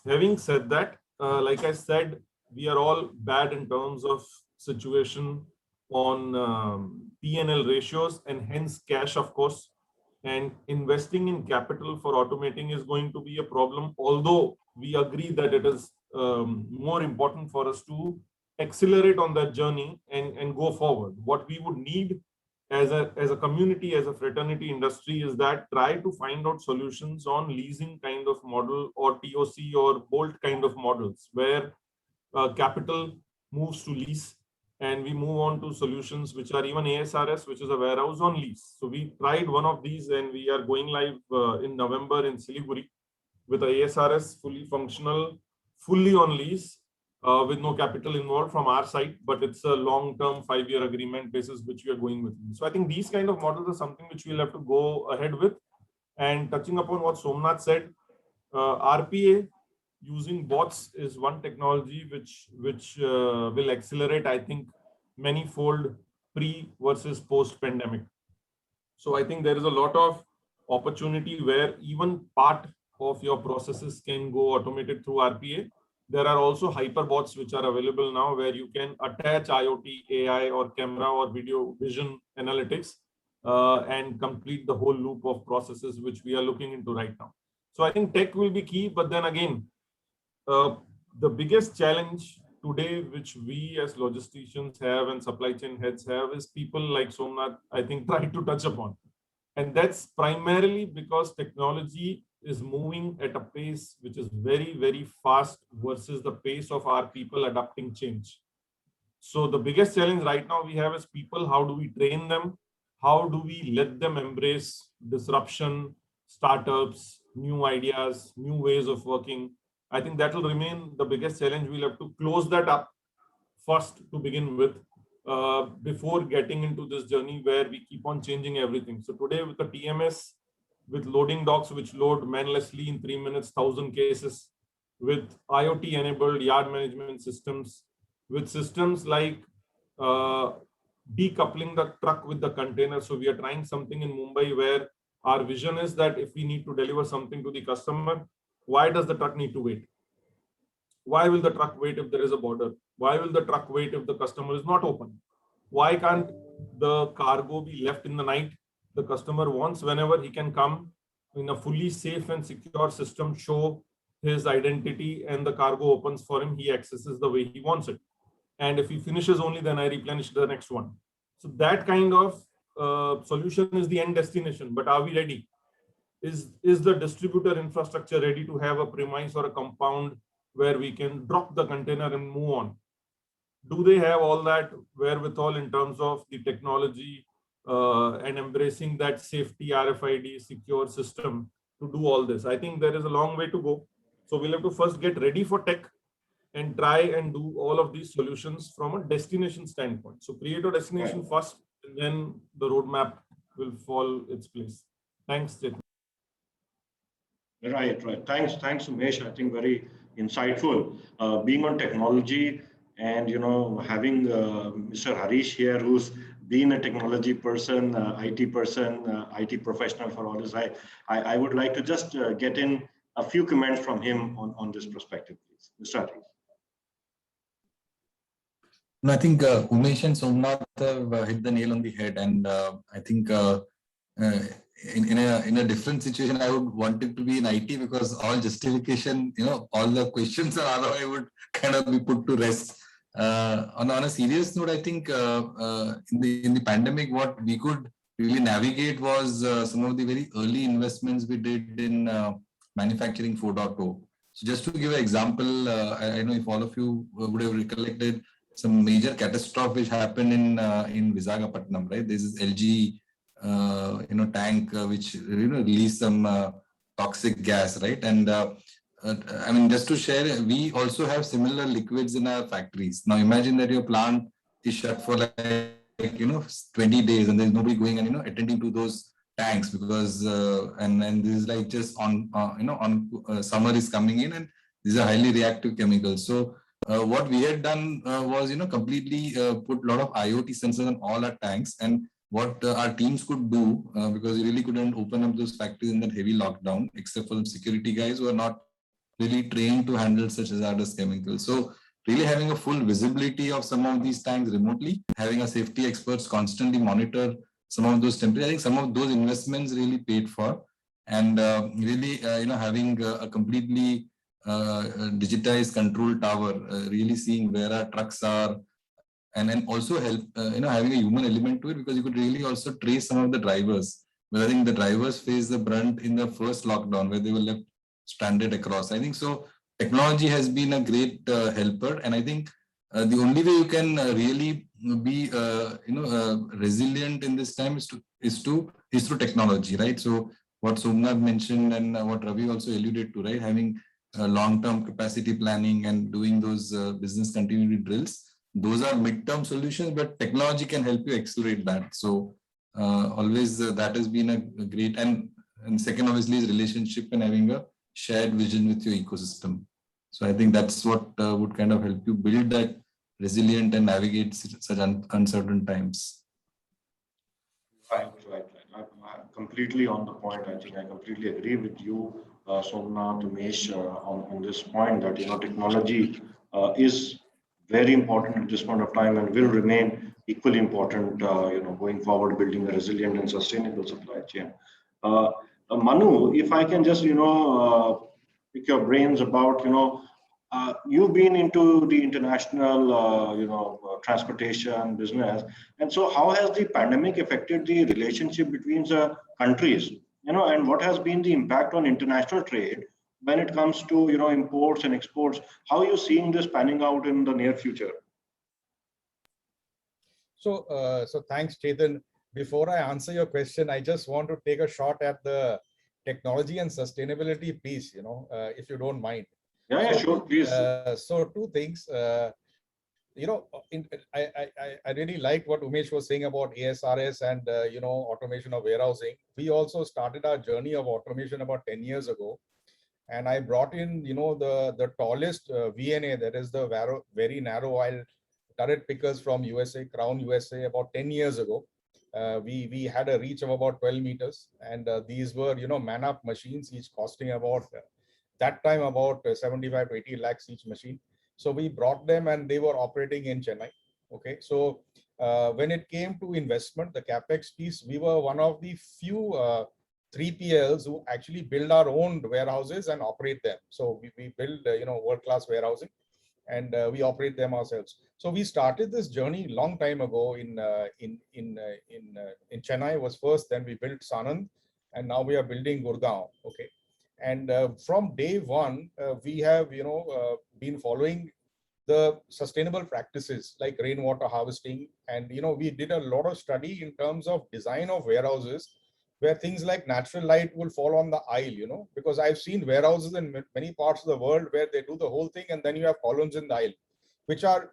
Having said that, like I said, we are all bad in terms of situation on P&L ratios, and hence cash, of course, and investing in capital for automating is going to be a problem, although we agree that it is more important for us to accelerate on that journey and go forward. What we would need as a community, as a fraternity industry, is that try to find out solutions on leasing kind of model or TOC or Bolt kind of models where capital moves to lease, and we move on to solutions which are even ASRS, which is a warehouse on lease. So we tried one of these, and we are going live in November in Siliguri with a ASRS fully functional, fully on lease, with no capital involved from our side, but it's a long-term 5-year agreement basis which we are going with. So I think these kind of models are something which we'll have to go ahead with. And touching upon what Somnath said, RPA using bots is one technology which will accelerate, I think, many-fold pre versus post-pandemic. So I think there is a lot of opportunity where even part of your processes can go automated through RPA. There are also hyperbots which are available now where you can attach IoT, AI, or camera or video vision analytics and complete the whole loop of processes which we are looking into right now. So I think tech will be key, but then again, the biggest challenge today, which we as logisticians have and supply chain heads have, is people like Somnath, I think, try to touch upon. And that's primarily because technology is moving at a pace which is very, very fast versus the pace of our people adapting change. So the biggest challenge right now we have is people. How do we train them? How do we let them embrace disruption, startups, new ideas, new ways of working? I think that will remain the biggest challenge. We'll have to close that up first to begin with, before getting into this journey where we keep on changing everything. So today with the TMS, with loading docks which load manlessly in 3 minutes, 1,000 cases, with IoT enabled yard management systems, with systems like decoupling the truck with the container. So we are trying something in Mumbai where our vision is that if we need to deliver something to the customer, why does the truck need to wait? Why will the truck wait if there is a border? Why will the truck wait if the customer is not open? Why can't the cargo be left in the night? The customer wants whenever he can come in a fully safe and secure system, show his identity, and the cargo opens for him. He accesses the way he wants it. And if he finishes only, then I replenish the next one. So that kind of solution is the end destination. But are we ready? Is the distributor infrastructure ready to have a premise or a compound where we can drop the container and move on? Do they have all that wherewithal in terms of the technology and embracing that safety RFID secure system to do all this? I think there is a long way to go. So we'll have to first get ready for tech and try and do all of these solutions from a destination standpoint. So create a destination first, and then the roadmap will fall its place. Thanks, Chetan. Right. Thanks, Umesh. I think very insightful. Being on technology and having Mr. Harish here, who's been a technology person, IT person, IT professional for all this, I would like to just get in a few comments from him on this perspective, please. Mr. Harish. No, I think Umesh and Somnath have hit the nail on the head, and I think in a different situation, I would want it to be in IT, because all justification, all the questions are ROI would kind of be put to rest. On a serious note, I think in the pandemic, what we could really navigate was some of the very early investments we did in manufacturing 4.0. So just to give an example, I know if all of you would have recollected some major catastrophe which happened in Visakhapatnam, right? This is LG tank which released some toxic gas, right? And I mean, just to share, we also have similar liquids in our factories. Now imagine that your plant is shut for like like 20 days, and there's nobody going and attending to those tanks because and this is like just on summer is coming in, and these are highly reactive chemicals. So what we had done was completely put a lot of IoT sensors on all our tanks, and what our teams could do, because we really couldn't open up those factories in that heavy lockdown, except for the security guys who are not really trained to handle such hazardous chemicals. So really having a full visibility of some of these tanks remotely, having our safety experts constantly monitor some of those temperatures. I think some of those investments really paid for, and really having a completely digitized control tower, really seeing where our trucks are, and then also help having a human element to it, because you could really also trace some of the drivers. But I think the drivers faced the brunt in the first lockdown where they were left stranded across. I think so. Technology has been a great helper, and I think the only way you can really be resilient in this time is through technology, right? So what Somnath mentioned and what Ravi also alluded to, right? Having long-term capacity planning and doing those business continuity drills. Those are mid-term solutions, but technology can help you accelerate that. So always that has been a great, and second obviously is relationship and having a shared vision with your ecosystem. So I think that's what would kind of help you build that resilient and navigate such uncertain times. Right. I'm completely on the point. I think I completely agree with you, Somnath, Umesh, on this point that technology is very important at this point of time and will remain equally important, going forward, building a resilient and sustainable supply chain. Manu, if I can just pick your brains about you've been into the international transportation business, and so how has the pandemic affected the relationship between the countries, and what has been the impact on international trade when it comes to imports and exports? How are you seeing this panning out in the near future? So thanks, Chetan. Before I answer your question, I just want to take a shot at the technology and sustainability piece, if you don't mind. Yeah, sure, please. So two things. I really liked what Umesh was saying about ASRS and automation of warehousing. We also started our journey of automation about 10 years ago, and I brought in the tallest VNA, that is the very narrow aisle turret pickers from USA, Crown USA, about 10 years ago. We had a reach of about 12 meters, and these were man up machines, each costing about that time about 75 to 80 lakhs each machine. So we brought them and they were operating in Chennai. Okay, so when it came to investment, the capex piece, we were one of the few 3PLs who actually build our own warehouses and operate them. So we build world-class warehousing, and we operate them ourselves. So we started this journey long time ago in Chennai was first, then we built Sanand, and now we are building Gurgaon. Okay. And from day one, we have been following the sustainable practices like rainwater harvesting, and we did a lot of study in terms of design of warehouses where things like natural light will fall on the aisle, because I've seen warehouses in many parts of the world where they do the whole thing and then you have columns in the aisle, which are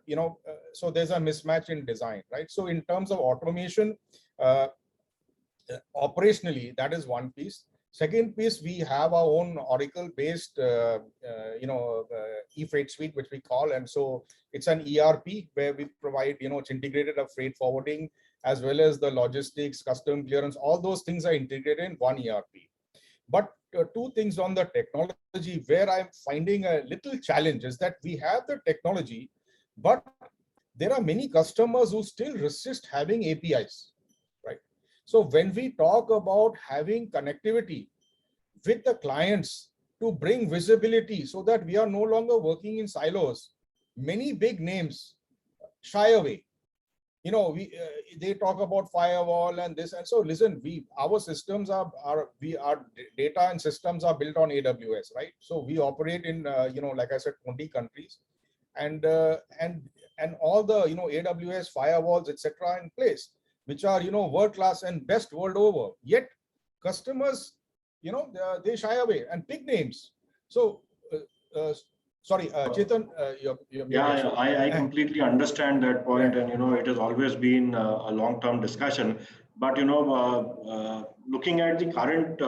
so there's a mismatch in design, right? So in terms of automation, operationally, that is one piece. Second piece, we have our own Oracle-based, e-freight suite, which we call, and so it's an ERP where we provide, it's integrated of freight forwarding as well as the logistics, custom clearance. All those things are integrated in one ERP. But two things on the technology where I'm finding a little challenge is that we have the technology, but there are many customers who still resist having APIs. So when we talk about having connectivity with the clients to bring visibility so that we are no longer working in silos, many big names shy away. They talk about firewall and this, and so listen, our systems our data and systems are built on AWS, right? So we operate in like I said, 20 countries, and all the AWS firewalls, etc., in place, which are world class and best world over. Yet customers, they shy away, and big names. So Sorry, Chetan, Yeah, I completely understand that point, and it has always been a long-term discussion. But looking at the current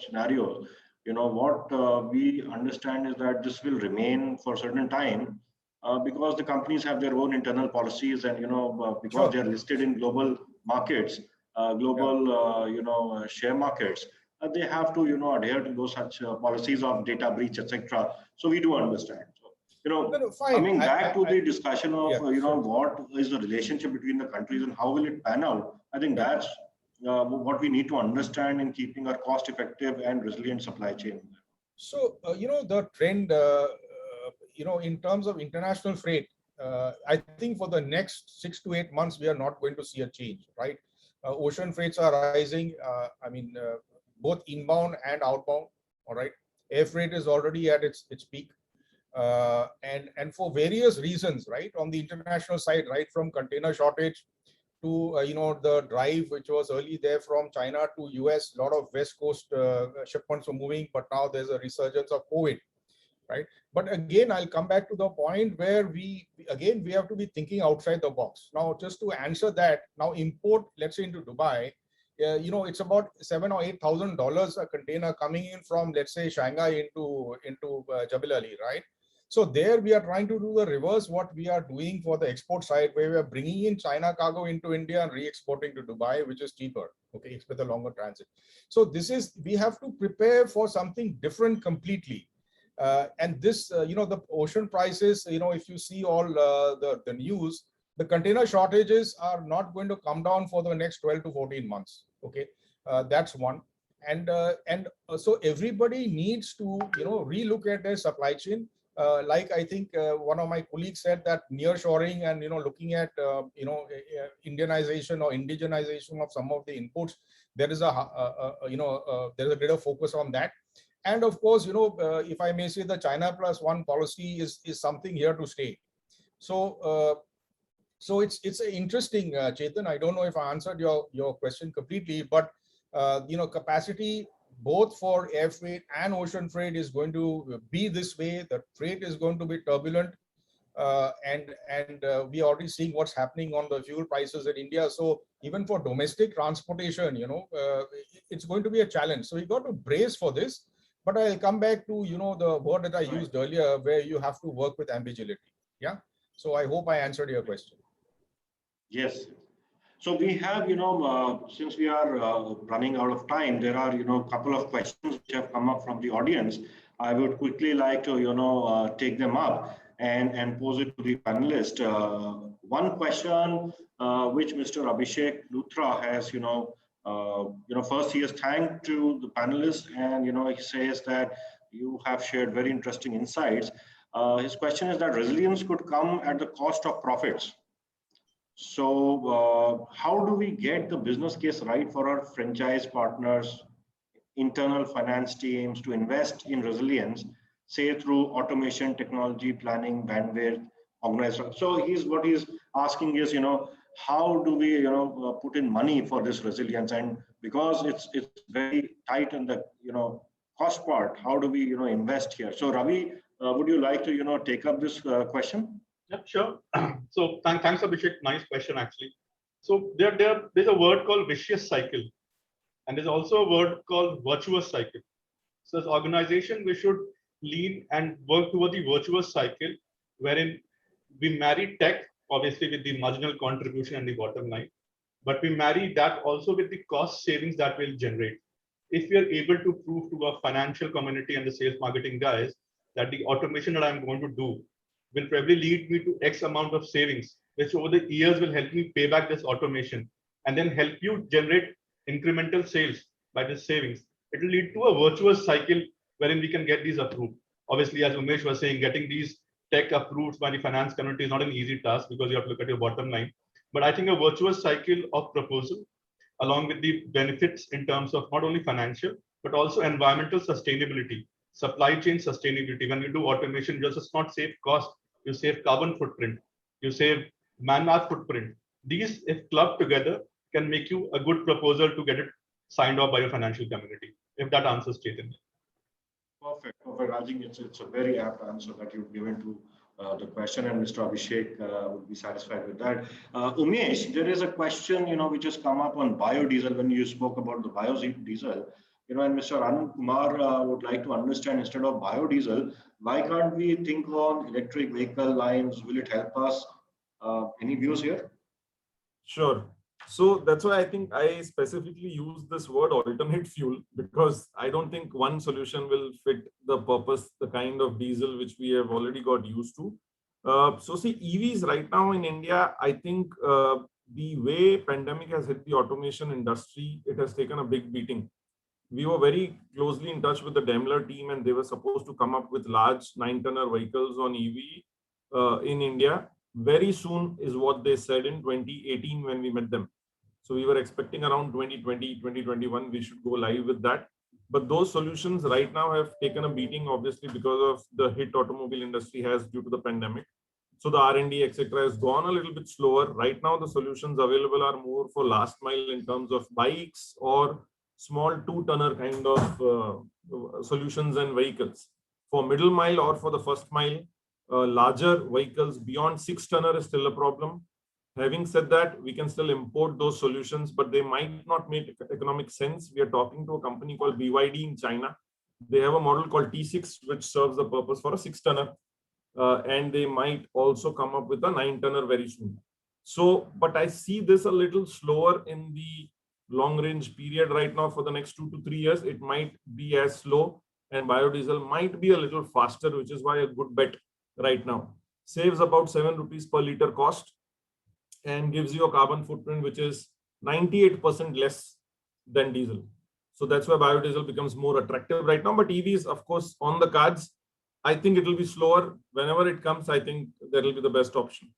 scenario, what we understand is that this will remain for a certain time because the companies have their own internal policies, and because they are listed in global markets, global share markets. They have to adhere to those such policies of data breach, etc. So we do understand. Fine. Coming back to the discussion of what is the relationship between the countries and how will it pan out, I think that's what we need to understand in keeping our cost-effective and resilient supply chain. So the trend, in terms of international freight, I think for the next 6 to 8 months we are not going to see a change, right? Ocean freights are rising. Both inbound and outbound. All right, air freight is already at its peak. And for various reasons, right, on the international side, right from container shortage to the drive which was early there from China to US, a lot of West Coast shipments were moving, but now there's a resurgence of COVID, right? But again, I'll come back to the point where we have to be thinking outside the box. Now, just to answer that, now import, let's say into Dubai, it's about $7,000 or $8,000 a container coming in from, let's say, Shanghai into Jebel Ali, right? So there we are trying to do the reverse what we are doing for the export side, where we are bringing in China cargo into India and re-exporting to Dubai, which is cheaper, okay, it's with a longer transit. So we have to prepare for something different completely. And this, the ocean prices, if you see all the news, the container shortages are not going to come down for the next 12 to 14 months, okay? That's one. And so everybody needs to, relook at their supply chain. Like I think one of my colleagues said that nearshoring and looking at Indianization or indigenization of some of the inputs, there is there's a greater focus on that. And of course, if I may say, the China plus one policy is something here to stay. So it's interesting, Chetan. I don't know if I answered your question completely, but capacity both for air freight and ocean freight is going to be this way. The freight is going to be turbulent, and we are already seeing what's happening on the fuel prices in India. So even for domestic transportation, it's going to be a challenge. So we got to brace for this. But I'll come back to the word that I used earlier, where you have to work with ambiguity. Yeah. So I hope I answered your question. Yes. So we have, since we are running out of time, there are, a couple of questions which have come up from the audience. I would quickly like to, take them up and pose it to the panelist. One question which Mr. Abhishek Luthra has, first he has thanked to the panelists, and, he says that you have shared very interesting insights. His question is that resilience could come at the cost of profits. So how do we get the business case right for our franchise partners, internal finance teams to invest in resilience, say through automation, technology, planning, bandwidth, organization? So what he's asking is, how do we, put in money for this resilience? And because it's very tight in the, cost part, how do we, invest here? So Ravi, would you like to, take up this question? Yeah, sure. So thanks, Abhishek. Nice question, actually. So there's a word called vicious cycle, and there's also a word called virtuous cycle. So as organization, we should lean and work toward the virtuous cycle, wherein we marry tech, obviously with the marginal contribution and the bottom line, but we marry that also with the cost savings that will generate. If we are able to prove to our financial community and the sales marketing guys that the automation that I'm going to do will probably lead me to X amount of savings, which over the years will help me pay back this automation and then help you generate incremental sales by this savings. It will lead to a virtuous cycle wherein we can get these approved. Obviously, as Umesh was saying, getting these tech approved by the finance community is not an easy task because you have to look at your bottom line. But I think a virtuous cycle of proposal, along with the benefits in terms of not only financial, but also environmental sustainability, supply chain sustainability. When you do automation, you just not save cost, you save carbon footprint, you save man-hour footprint. These, if clubbed together, can make you a good proposal to get it signed off by your financial community, if that answers Chetan. Perfect. Perfect. I think it's a very apt answer that you've given to the question, and Mr. Abhishek would be satisfied with that. Umesh, there is a question, which has come up on biodiesel when you spoke about the biodiesel, and Mr. Anand Kumar would like to understand, instead of biodiesel, why can't we think on electric vehicle lines? Will it help us? Any views here? Sure. So that's why I think I specifically use this word alternate fuel, because I don't think one solution will fit the purpose, the kind of diesel which we have already got used to. So see, EVs right now in India, I think the way pandemic has hit the automation industry, it has taken a big beating. We were very closely in touch with the Daimler team, and they were supposed to come up with large 9-tonner vehicles on EV in India very soon, is what they said in 2018 when we met them. So we were expecting around 2020, 2021, we should go live with that. But those solutions right now have taken a beating, obviously, because of the hit automobile industry has due to the pandemic. So the R&D, etc., has gone a little bit slower. Right now, the solutions available are more for last mile in terms of bikes or small 2-tonner kind of solutions and vehicles. For middle mile or for the first mile, larger vehicles beyond 6-tonner is still a problem. Having said that, we can still import those solutions, but they might not make economic sense. We are talking to a company called BYD in China. They have a model called T6, which serves the purpose for a 6-tonner. And they might also come up with a 9-tonner very soon. So, but I see this a little slower in the long range period right now. For the next 2 to 3 years, it might be as slow, and biodiesel might be a little faster, which is why a good bet right now. Saves about 7 rupees per liter cost and gives you a carbon footprint which is 98% less than diesel. So that's why biodiesel becomes more attractive right now. But EV is, of course, on the cards. I think it will be slower. Whenever it comes, I think that will be the best option.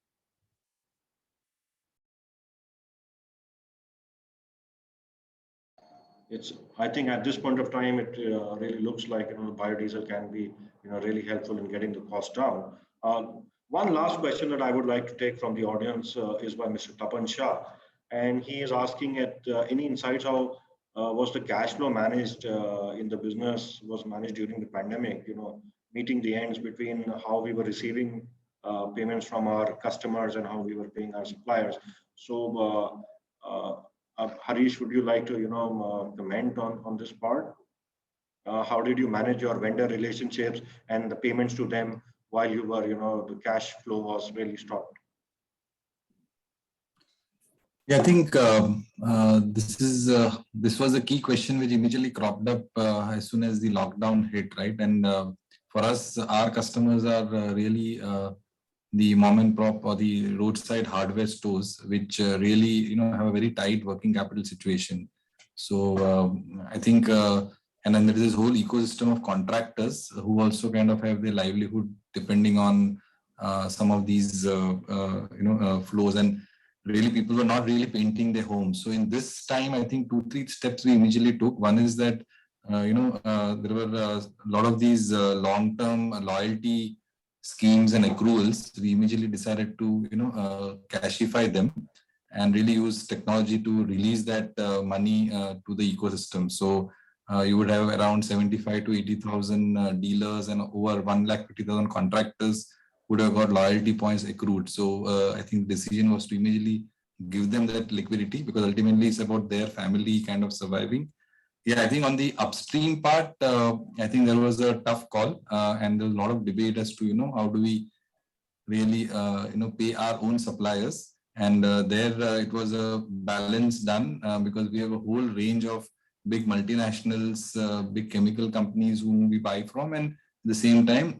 I think at this point of time, it really looks like biodiesel can be really helpful in getting the cost down. One last question that I would like to take from the audience is by Mr. Tapan Shah, and he is asking at any insights how was the cash flow managed in the business, was managed during the pandemic, meeting the ends between how we were receiving payments from our customers and how we were paying our suppliers. So Harish, would you like to comment on this part? How did you manage your vendor relationships and the payments to them while you were, the cash flow was really stopped? Yeah, I think this was a key question which immediately cropped up as soon as the lockdown hit, right? And for us, our customers are really the mom and pop or the roadside hardware stores, which really have a very tight working capital situation. So I think, and then there is this whole ecosystem of contractors who also kind of have their livelihood depending on some of these flows, and really people were not really painting their homes. So in this time, I think 2-3 steps we immediately took. One is that there were a lot of these long-term loyalty schemes and accruals. We immediately decided to cashify them and really use technology to release that money to the ecosystem. So you would have around 75 to 80,000 dealers and over 150,000 contractors would have got loyalty points accrued. So I think the decision was to immediately give them that liquidity, because ultimately it's about their family kind of surviving. Yeah, I think on the upstream part, I think there was a tough call and there was a lot of debate as to, how do we really, pay our own suppliers. And there it was a balance done because we have a whole range of big multinationals, big chemical companies whom we buy from, and at the same time,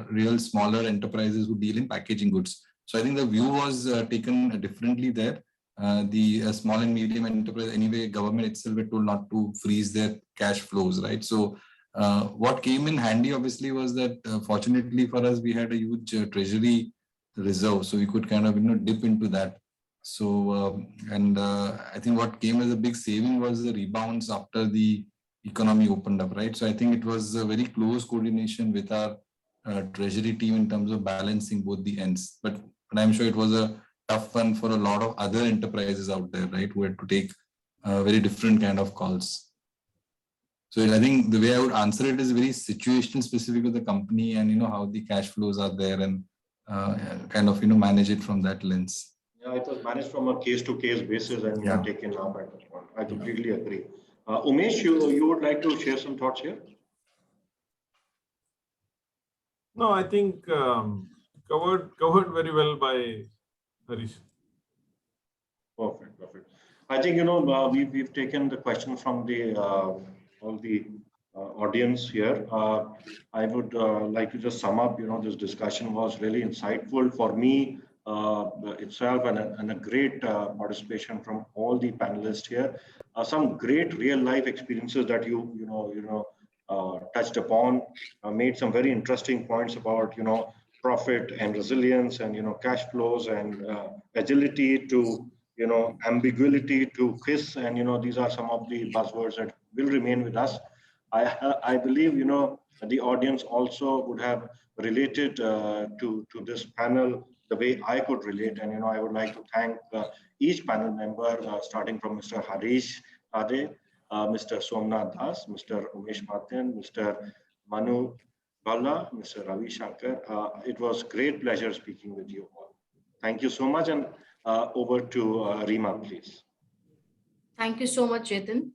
real smaller enterprises who deal in packaging goods. So I think the view was taken differently there. The small and medium enterprise, anyway, government itself were told not to freeze their cash flows, right? So what came in handy, obviously, was that fortunately for us, we had a huge treasury reserve, so we could kind of dip into that. So I think what came as a big saving was the rebounds after the economy opened up, right? So I think it was a very close coordination with our treasury team in terms of balancing both the ends. But I'm sure it was a tough one for a lot of other enterprises out there, right, who had to take very different kind of calls. So I think the way I would answer it is very situational specific to the company and, how the cash flows are there and kind of, manage it from that lens. Yeah, it was managed from a case-to-case basis and taken up at that point. I completely agree. Umesh, you would like to share some thoughts here? No, I think covered very well by Harish. Perfect. I think we've taken the question from the all the audience here. I would like to just sum up. This discussion was really insightful for me itself, and a great participation from all the panelists here. Some great real life experiences that you touched upon, made some very interesting points about profit and resilience and cash flows and agility to ambiguity to KISS, and these are some of the buzzwords that will remain with us. I believe the audience also would have related to this panel the way I could relate, and I would like to thank each panel member, starting from Mr. Harish Ade, Mr. Somnath Das, Mr. Umesh Matyan, Mr. Manu Balla, Mr. Ravi Shankar. It was great pleasure speaking with you all. Thank you so much, and over to Reema, please. Thank you so much, Chetan.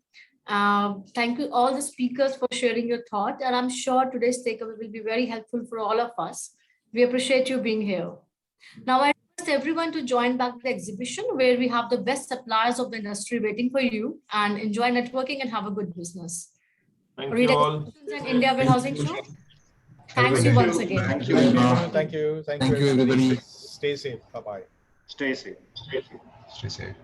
Thank you all the speakers for sharing your thought, and I'm sure today's takeaway will be very helpful for all of us. We appreciate you being here. Now I request everyone to join back the exhibition where we have the best suppliers of the industry waiting for you, and enjoy networking and have a good business. Thank you all. And India Warehousing Show. Thanks you once again. Thank you. Thank you. Thank you, everybody. Stay safe. Bye-bye. Stay safe. Stay safe.